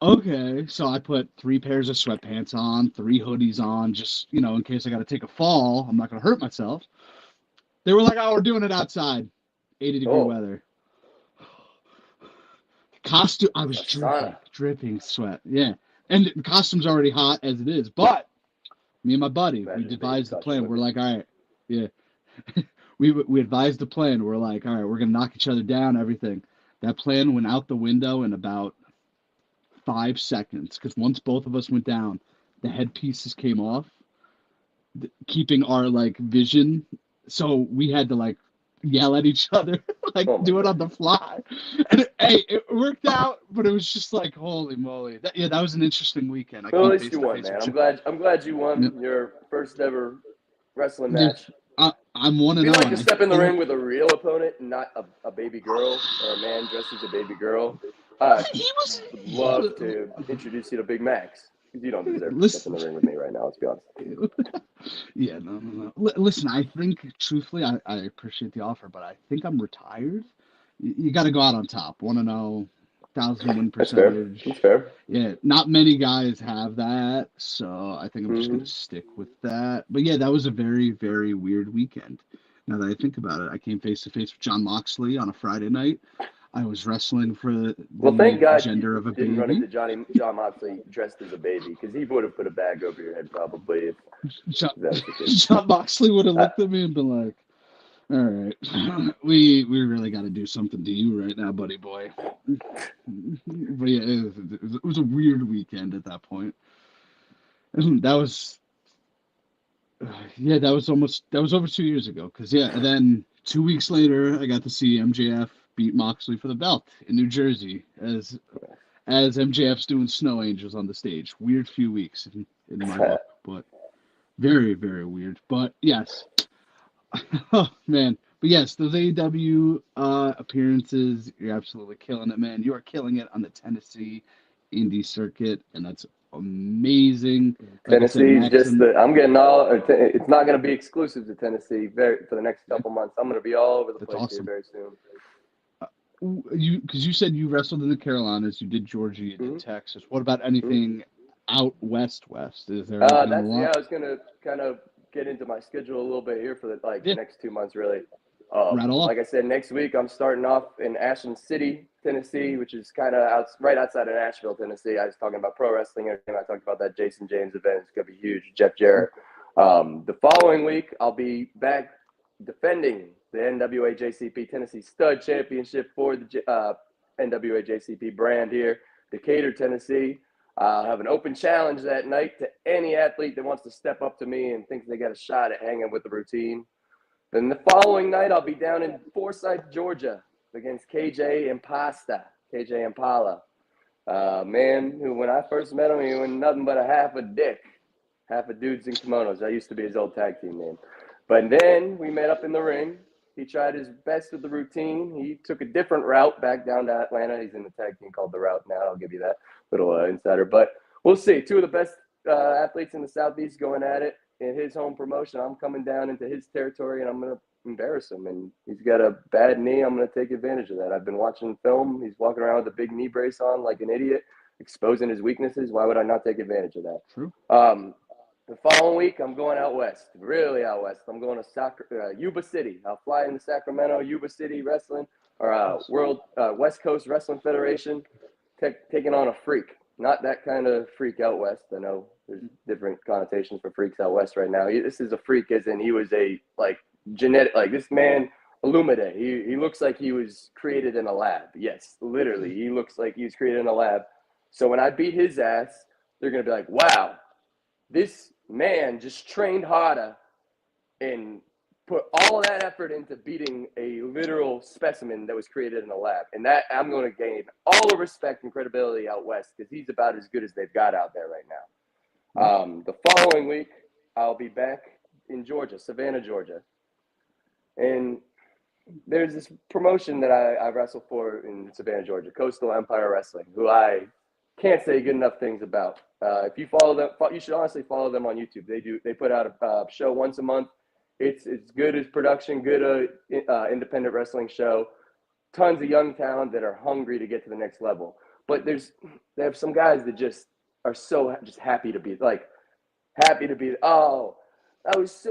Okay, so I put 3 pairs of sweatpants on, 3 hoodies on, just, in case I got to take a fall. I'm not going to hurt myself. They were like, oh, we're doing it outside. 80-degree Oh, weather. Costume, I a was sauna. dripping sweat. Yeah. And the costume's already hot as it is. But me and my buddy, we Imagine being devised the touching plan. with We're me. like, all right, yeah. We advised the plan. We're like, all right, we're going to knock each other down, everything. That plan went out the window in about 5 seconds because once both of us went down, the headpieces came off, keeping our like vision. So we had to like yell at each other, like Oh my do it god. on the fly. And hey, it worked out, but it was just like holy moly. That was an interesting weekend. I Well, came at least face you to won, face man. with you. I'm glad you Yeah, won your first ever wrestling yeah. match. I'm one If and you'd zero, like and to I step in the think ring with a real opponent, not a baby girl or a man dressed as a baby girl, he was. would love to introduce you to Big Max because you don't deserve to step in Listen, the ring with me right now. Let's be honest. yeah, no. Listen, I think truthfully, I appreciate the offer, but I think I'm retired. You got to go out on top. Want to know 1,000 win That's fair. That's percentage? fair. Yeah, not many guys have that, so I think I'm just gonna Mm-hmm. stick with that. But yeah, that was a very, very weird weekend. Now that I think about it, I came face to face with John Moxley on a Friday night. I was wrestling for Well, thank the God you gender of a didn't run baby. into John Moxley dressed as a baby because he would have put a bag over your head probably if John, that was the case. John Moxley would have Uh, looked at me and been like, "All right, we really got to do something to you right now, buddy boy." But yeah, it was a weird weekend at that point. That was yeah, that was over 2 years ago. Cause yeah, and then 2 weeks later, I got to see MJF beat Moxley for the belt in New Jersey as MJF's doing Snow Angels on the stage. Weird few weeks in my book, but very very weird. But yes, oh man, but yes, those AEW appearances, you're absolutely killing it, man. You are killing it on the Tennessee indie circuit, and that's amazing. Like I said, Tennessee's Max just and the. I'm getting all. It's not going to be exclusive to Tennessee for the next yeah, couple months. I'm going to be all over the that's place here awesome. very soon. Because you said you wrestled in the Carolinas, you did Georgia, you did Mm-hmm. Texas. What about Mm-hmm. anything out west? Is there anything on the Yeah. lot? I was going to kind of get into my schedule a little bit here for the Yeah, next 2 months really. rattle off. Like I said, next week I'm starting off in Ashland City, Tennessee, which is kind of right outside of Nashville, Tennessee. I was talking about pro wrestling and everything. I talked about that Jason James event. It's going to be huge. Jeff Jarrett. The following week, I'll be back defending the NWA JCP Tennessee Stud Championship for the NWA JCP brand here, Decatur, Tennessee. I'll have an open challenge that night to any athlete that wants to step up to me and thinks they got a shot at hanging with the routine. Then the following night, I'll be down in Forsyth, Georgia against KJ Impasta, KJ Impala. Man, who when I first met him, he was nothing but a half a dick. Half a dudes in kimonos. That used to be his old tag team name. But then we met up in the ring. He tried his best with the routine. He took a different route back down to Atlanta. He's in the tag team called The Route now. I'll give you that little insider. But we'll see. Two of the best athletes in the Southeast going at it in his home promotion. I'm coming down into his territory, and I'm going to embarrass him. And he's got a bad knee. I'm going to take advantage of that. I've been watching film. He's walking around with a big knee brace on like an idiot, exposing his weaknesses. Why would I not take advantage of that? True. The following week, I'm going out west, really out west. I'm going to Yuba City. I'll fly into Sacramento, Yuba City wrestling. or West Coast Wrestling Federation, taking on a freak. Not that kind of freak out west. I know there's different connotations for freaks out west right now. This is a freak, as in he was a genetic, this man, Illumide. He looks like he was created in a lab. Yes, literally, he looks like he was created in a lab. So when I beat his ass, they're gonna be like, "Wow, this man just trained harder and put all of that effort into beating a literal specimen that was created in a lab." And that I'm going to gain all the respect and credibility out west because he's about as good as they've got out there right now. The following week, I'll be back in Georgia, Savannah, Georgia. And there's this promotion that I wrestle for in Savannah, Georgia, Coastal Empire Wrestling, who I can't say good enough things about. If you follow them, you should honestly follow them on YouTube. They put out a show once a month. It's good as production, good independent wrestling show. Tons of young talent that are hungry to get to the next level. But they have some guys that just are so just happy to be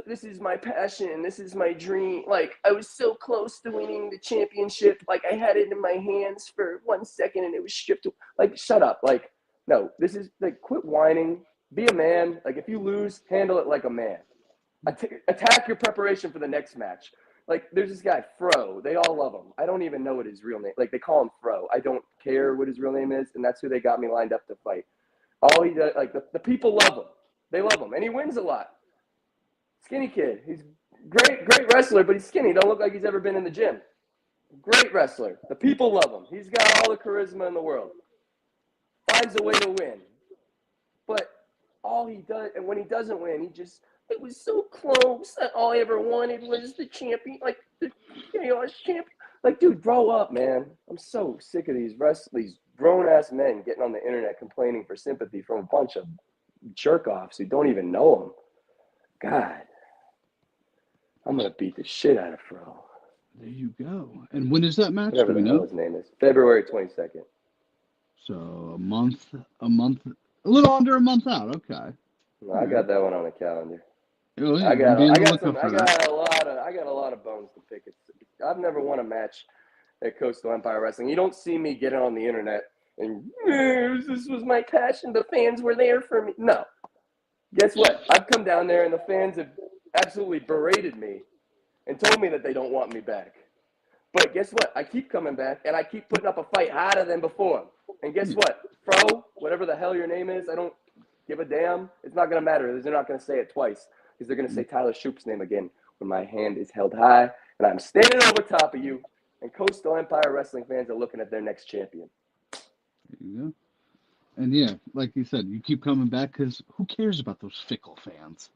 this is my passion, this is my dream. I was so close to winning the championship. I had it in my hands for 1 second and it was stripped. Shut up. No, this is quit whining. Be a man. If you lose, handle it like a man. Attack your preparation for the next match. There's this guy, Fro. They all love him. I don't even know what his real name. They call him Fro. I don't care what his real name is, and that's who they got me lined up to fight. All he does, the people love him. They love him, and he wins a lot. Skinny kid. He's great wrestler, but he's skinny. Don't look like he's ever been in the gym. Great wrestler. The people love him. He's got all the charisma in the world. Finds a way to win. But all he does, and when he doesn't win, it was so close that all I ever wanted was the champion, the chaos champion. Dude, grow up, man. I'm so sick of these grown-ass men getting on the internet complaining for sympathy from a bunch of jerk-offs who don't even know them. God, I'm going to beat the shit out of Fro. There you go. And when is that match? Whatever the hell his name is. February 22nd. So a little under a month out. Okay. No, I got that one on the calendar. Oh, yeah. I got a lot of bones to pick. I've never won a match at Coastal Empire Wrestling. You don't see me getting on the internet and this was my passion. The fans were there for me. No. Guess what? I've come down there and the fans have absolutely berated me and told me that they don't want me back. But guess what? I keep coming back and I keep putting up a fight harder than before. And guess what? Fro, whatever the hell your name is, I don't give a damn. It's not going to matter. They're not going to say it twice because they're going to say Tyler Shoop's name again when my hand is held high and I'm standing over top of you and Coastal Empire Wrestling fans are looking at their next champion. There you go. And yeah, like you said, you keep coming back because who cares about those fickle fans?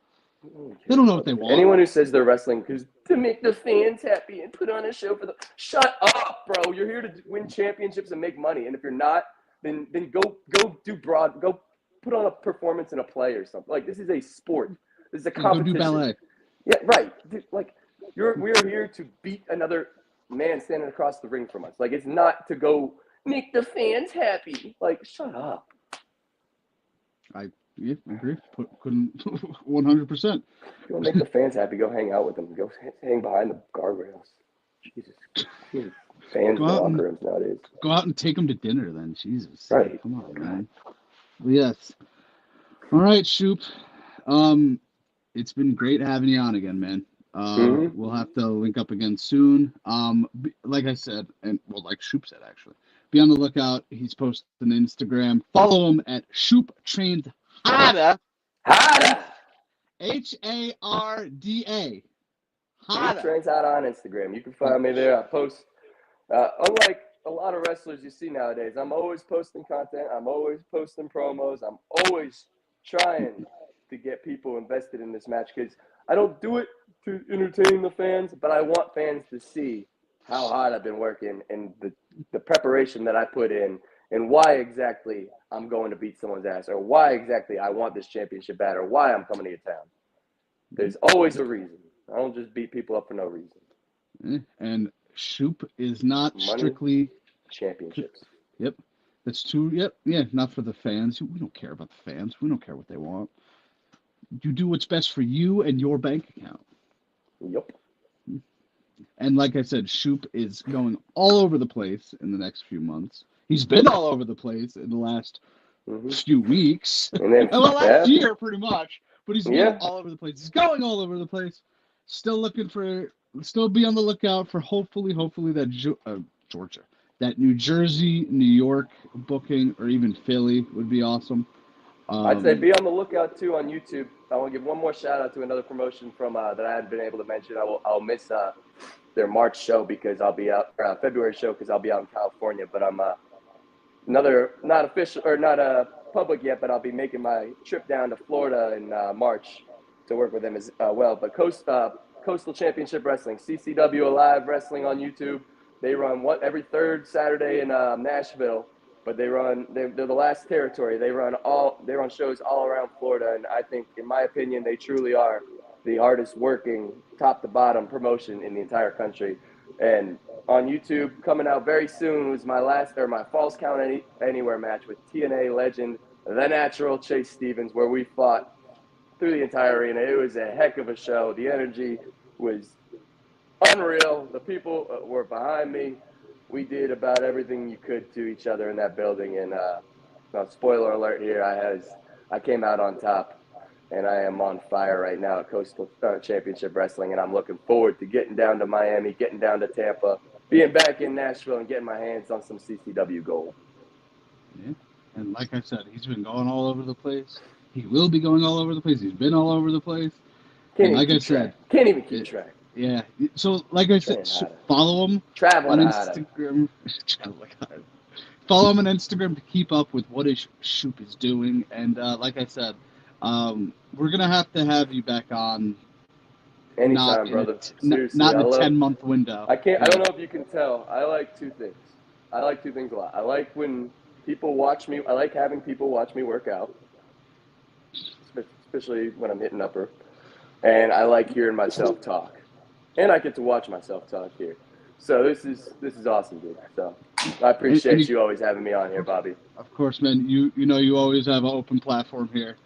They don't know what they want. Anyone who says they're wrestling because to make the fans happy and put on a show for shut up, bro. You're here to win championships and make money. And if you're not, then go put on a performance in a play or something. This is a sport. This is a competition. Go do ballet. Yeah, right. Dude, we're here to beat another man standing across the ring from us. It's not to go make the fans happy. Shut up. I agree. Couldn't 100%. Go make the fans happy. Go hang out with them. Go hang behind the guardrails. Jesus. Fans in locker rooms nowadays. Go out and take them to dinner then. Jesus. Right. Come on, man. Yes. All right, Shoop. It's been great having you on again, man. We'll have to link up again soon. Like I said, and like Shoop said, actually, be on the lookout. He's posting on Instagram. Follow him at Shoop Trains Harda. Harda. Shoop Trains Harda on Instagram. You can find me there. I post. Unlike a lot of wrestlers you see nowadays, I'm always posting content. I'm always posting promos. I'm always trying to get people invested in this match because I don't do it to entertain the fans, but I want fans to see how hard I've been working and the preparation that I put in and why exactly I'm going to beat someone's ass or why exactly I want this championship bad or why I'm coming to your town. There's always a reason. I don't just beat people up for no reason. And Shoop is not Money, strictly championships. Yep. That's true. Yep. Yeah. Not for the fans. We don't care about the fans. We don't care what they want. You do what's best for you and your bank account. Yep. And like I said, Shoop is going all over the place in the next few months. He's been all over the place in the last few weeks, And then, well, last year pretty much. But he's been yeah, all over the place. He's going all over the place. Still looking for. Still be on the lookout for hopefully that Georgia, that New Jersey, New York booking, or even Philly would be awesome. I'd say be on the lookout too on YouTube. I want to give one more shout out to another promotion from that I hadn't been able to mention. I'll miss their March show because I'll be out, February show because I'll be out in California. But I'm another not official or not public yet, but I'll be making my trip down to Florida in March to work with them as well. But Coastal Championship Wrestling, CCW Alive Wrestling on YouTube. They run every third Saturday in Nashville, but they're the last territory. They run shows all around Florida, and I think, in my opinion, they truly are the hardest working top to bottom promotion in the entire country. And on YouTube, coming out very soon, was my Falls Count Anywhere match with TNA legend, The Natural Chase Stevens, where we fought through the entire arena. It was a heck of a show. The energy was unreal. The people were behind me. We did about everything you could to each other in that building. And spoiler alert here, I came out on top, and I am on fire right now at Coastal Championship Wrestling, and I'm looking forward to getting down to Miami, getting down to Tampa, being back in Nashville, and getting my hands on some CCW gold. Yeah. And like I said, he's been going all over the place. He will be going all over the place. He's been all over the place. Can't And even like I keep said, track. Can't even keep track. Yeah. So like I said, follow him Traveling on harder. Instagram. Follow him on Instagram to keep up with what his Shoop is doing. And like I said, we're gonna have to have you back on. Anytime, brother. Seriously, not in a 10-month window. I can't. I don't know if you can tell. I like two things. I like two things a lot. I like when people watch me. I like having people watch me work out, especially when I'm hitting upper. And I like hearing myself talk, and I get to watch myself talk here. So this is awesome, dude. So I appreciate you always having me on here, Bobby. Of course, man. You know you always have an open platform here.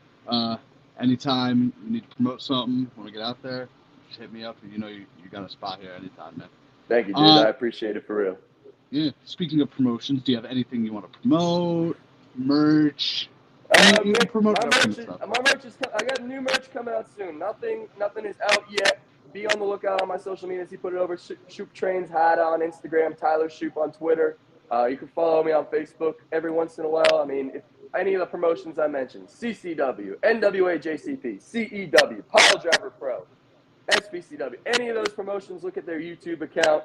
Anytime you need to promote something, want to get out there, just hit me up, and you got a spot here anytime, man. Thank you, dude. I appreciate it for real. Yeah. Speaking of promotions, do you have anything you want to promote? Merch? My merch is. I got new merch coming out soon. Nothing is out yet. Be on the lookout on my social media. He put it over. Shoop Trains Hada on Instagram. Tyler Shoop on Twitter. You can follow me on Facebook every once in a while. I mean, if any of the promotions I mentioned, CCW, NWA JCP, CEW, Pile Driver Pro, SBCW, any of those promotions, look at their YouTube account.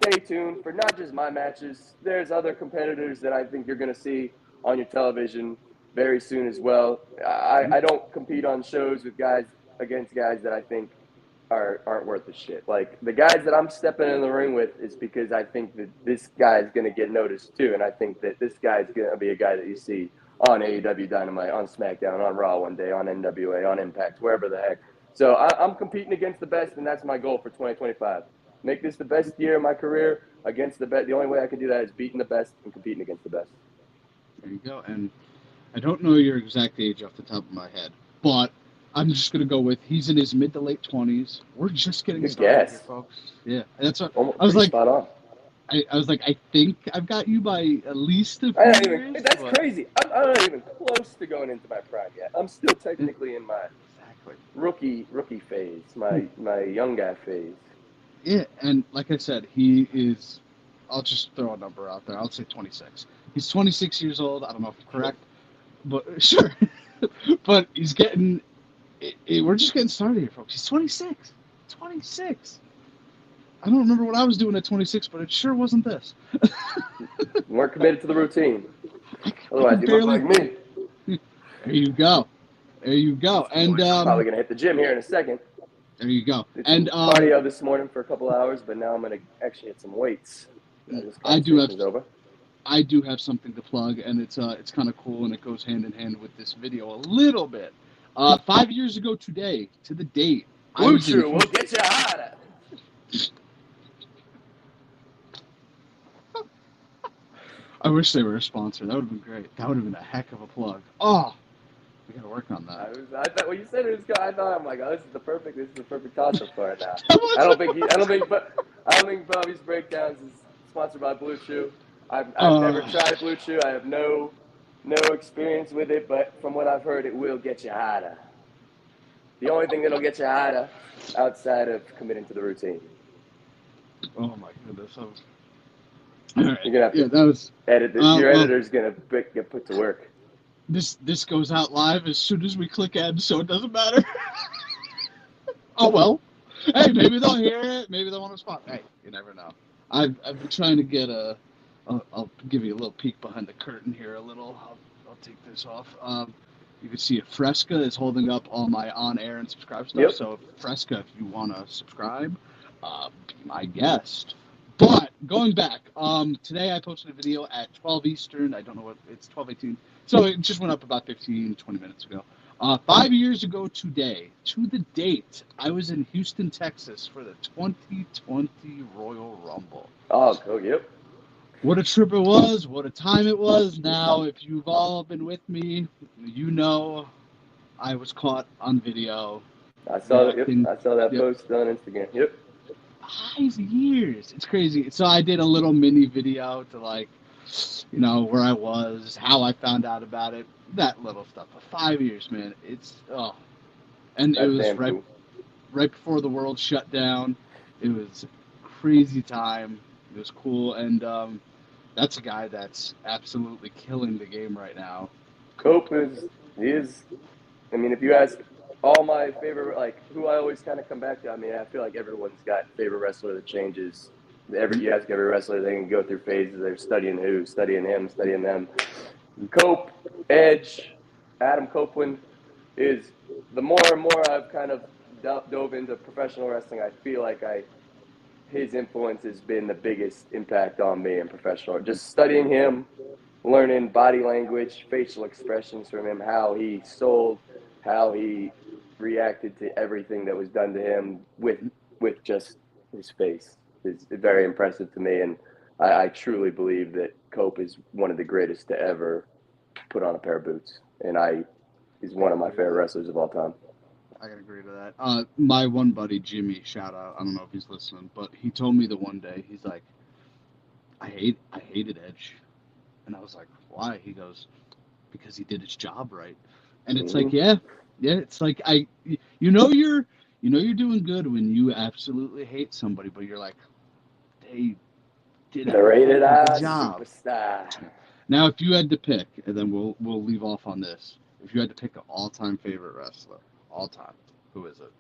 Stay tuned for not just my matches. There's other competitors that I think you're going to see on your television very soon as well. I don't compete on shows with against guys that I think aren't worth the shit. Like, the guys that I'm stepping in the ring with is because I think that this guy is going to get noticed too, and I think that this guy is going to be a guy that you see on AEW Dynamite, on SmackDown, on Raw one day, on NWA, on Impact, wherever the heck. So I'm competing against the best, and that's my goal for 2025. Make this the best year of my career against the best. The only way I can do that is beating the best and competing against the best. There you go. And I don't know your exact age off the top of my head, but I'm just going to go with he's in his mid to late 20s. We're just getting started here, folks. Yeah. That's what I was like. Spot on. I was like, I think I've got you by at least a few years. That's crazy. I'm not even close to going into my prime yet. I'm still technically in my rookie phase, my young guy phase. Yeah, and like I said, he is. I'll just throw a number out there. I'll say 26. He's 26 years old. I don't know if I'm correct, but sure. But he's getting. We're just getting started here, folks. He's 26. 26. I don't remember what I was doing at 26, but it sure wasn't this. We're committed to the routine. Otherwise, you look like me. There you go. And probably gonna hit the gym here in a second. There you go. Did some cardio this morning for a couple hours, but now I'm gonna actually hit some weights. I do have something to plug, and it's kind of cool, and it goes hand in hand with this video a little bit. 5 years ago today, to the date, we'll get you harder. I wish they were a sponsor. That would have been great. That would have been a heck of a plug. Oh, gotta work on that. I thought when you said it was good, I thought, I'm like, oh, this is the perfect toss-up for it now. That was- I don't think Bobby's Breakdowns is sponsored by Blue Chew. I've never tried Blue Chew. I have no experience with it, but from what I've heard, it will get you harder. The only thing that'll get you harder outside of committing to the routine. Oh my goodness. All right. You're gonna have to that was edit this. Your editor's gonna get put to work. this goes out live as soon as we click end, so it doesn't matter. Oh well. Hey, maybe they'll hear it. Maybe they'll want to spot. Hey, you never know. I've been trying to get I'll give you a little peek behind the curtain here. I'll take this off. You can see Fresca is holding up all my on-air and subscribe stuff. Yep. So Fresca, if you want to subscribe, be my guest. But going back, today I posted a video at 12 Eastern. I don't know what it's 12:18. So it just went up about 15, 20 minutes ago. 5 years ago today, to the date, I was in Houston, Texas for the 2020 Royal Rumble. Oh, yep. What a trip it was, what a time it was. Now, if you've all been with me, you know I was caught on video. I saw that post on Instagram. Yep. 5 years. It's crazy. So I did a little mini video to where I was, how I found out about it, that little stuff. But 5 years, man. And it was right before the world shut down. It was a crazy time. It was cool, and that's a guy that's absolutely killing the game right now. Cope is. I mean, if you ask all my favorite, like who I always kind of come back to, I mean, I feel like everyone's got favorite wrestler that changes. You ask every wrestler, they can go through phases. They're studying him, studying them. Cope, Edge, Adam Copeland is the more and more I've kind of dove into professional wrestling, I feel like his influence has been the biggest impact on me in professional. Just studying him, learning body language, facial expressions from him, how he sold, how he reacted to everything that was done to him with just his face is very impressive to me. And I truly believe that Cope is one of the greatest to ever put on a pair of boots. And he's one of my favorite wrestlers of all time. I can agree to that. My one buddy, Jimmy, shout out. I don't know if he's listening, but he told me the one day, he's like, I hated Edge. And I was like, why? He goes, because he did his job right. And it's like, yeah, it's like you're doing good when you absolutely hate somebody, but you're like, they did the rated R job. Superstar. Now, if you had to pick, and then we'll leave off on this. If you had to pick an all-time favorite wrestler, all time, who is it?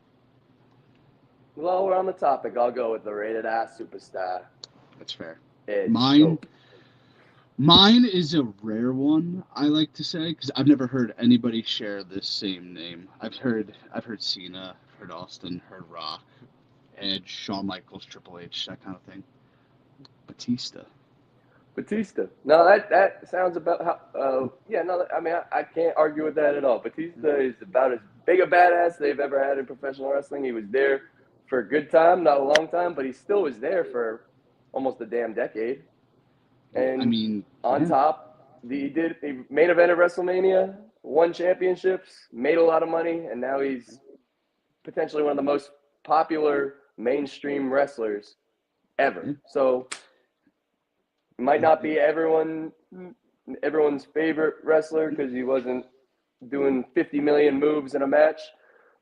Well, we're on the topic. I'll go with the rated R Superstar. That's fair. Edge. Mine is a rare one, I like to say, because I've never heard anybody share this same name. I've heard Cena, heard Austin, heard Rock, Edge, Shawn Michaels, Triple H, that kind of thing. Batista. No, that sounds about how. I mean, I can't argue with that at all. Batista is about as big a badass they've ever had in professional wrestling. He was there for a good time, not a long time, but he still was there for almost a damn decade. And I mean, top, he main evented WrestleMania, won championships, made a lot of money, and now he's potentially one of the most popular mainstream wrestlers ever. So might not be everyone's favorite wrestler because he wasn't doing 50 million moves in a match,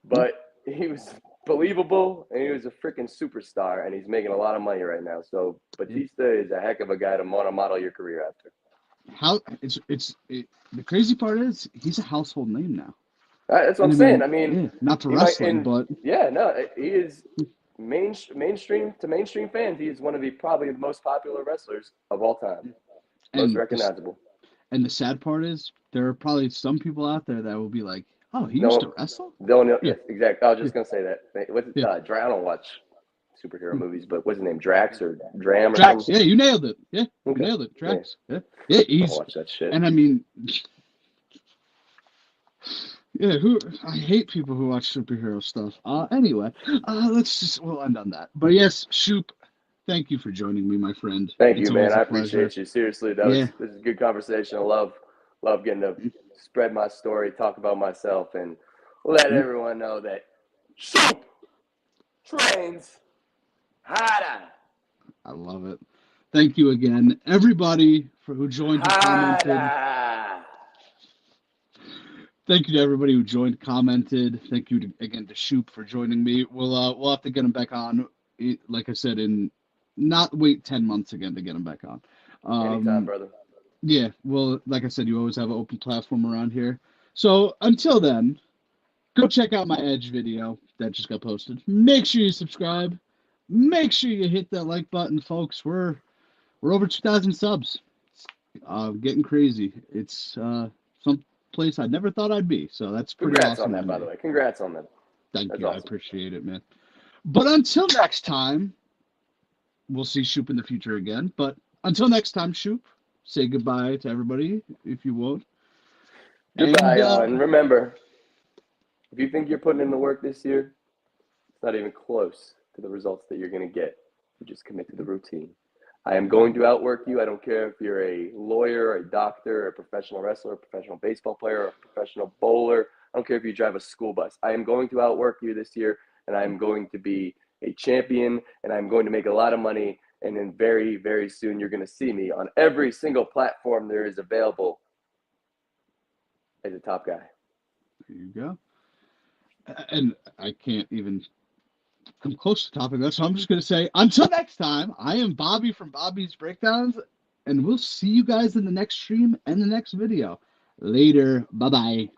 but he was believable and he was a freaking superstar, and he's making a lot of money right now. So Batista is a heck of a guy to want to model your career after. The crazy part is he's a household name now. That's what I'm saying. I mean, not to wrestling, but he is mainstream fans. He is one of probably the most popular wrestlers of all time, most recognizable. And the sad part is there are probably some people out there that will be like, "Oh, he used to wrestle." Don't know. Yes, exactly. I was just gonna say that. I don't watch superhero movies, but what's his name? Drax or Dram? Drax. Yeah, you nailed it. Yeah, you nailed it. Drax. Yeah. I watch that shit. And I mean, I hate people who watch superhero stuff. Anyway, we'll end on that. But yes, Shoop, thank you for joining me, my friend. Thank you, man. I appreciate you. Seriously, this is a good conversation. I love Love getting to spread my story, talk about myself, and let everyone know that Shoop trains harder. I love it. Thank you again, everybody, for who joined and commented. Harder. Thank you to everybody who joined, commented. Thank you again to Shoop for joining me. We'll have to get him back on. Like I said, in not wait 10 months again to get him back on. Anytime, brother. Yeah, well, like I said, you always have an open platform around here. So until then, go check out my Edge video that just got posted. Make sure you subscribe. Make sure you hit that like button, folks. We're over 2,000 subs. Getting crazy. It's some place I never thought I'd be. So that's pretty Congrats awesome. on that, by the way. Congrats on that. Thank That's you. awesome. I appreciate it, man. But until next time, we'll see Shoop in the future again. But until next time, Shoop, say goodbye to everybody if you won't. Goodbye, y'all. And remember, if you think you're putting in the work this year, it's not even close to the results that you're going to get. You just commit to the routine. I am going to outwork you. I don't care if you're a lawyer, a doctor, a professional wrestler, a professional baseball player, a professional bowler. I don't care if you drive a school bus. I am going to outwork you this year, and I am going to be a champion, and I'm going to make a lot of money. And then very, very soon, you're going to see me on every single platform there is available as a top guy. There you go. And I can't even come close to topping that, so I'm just going to say, until next time, I am Bobby from Bobby's Breakdowns, and we'll see you guys in the next stream and the next video. Later. Bye-bye.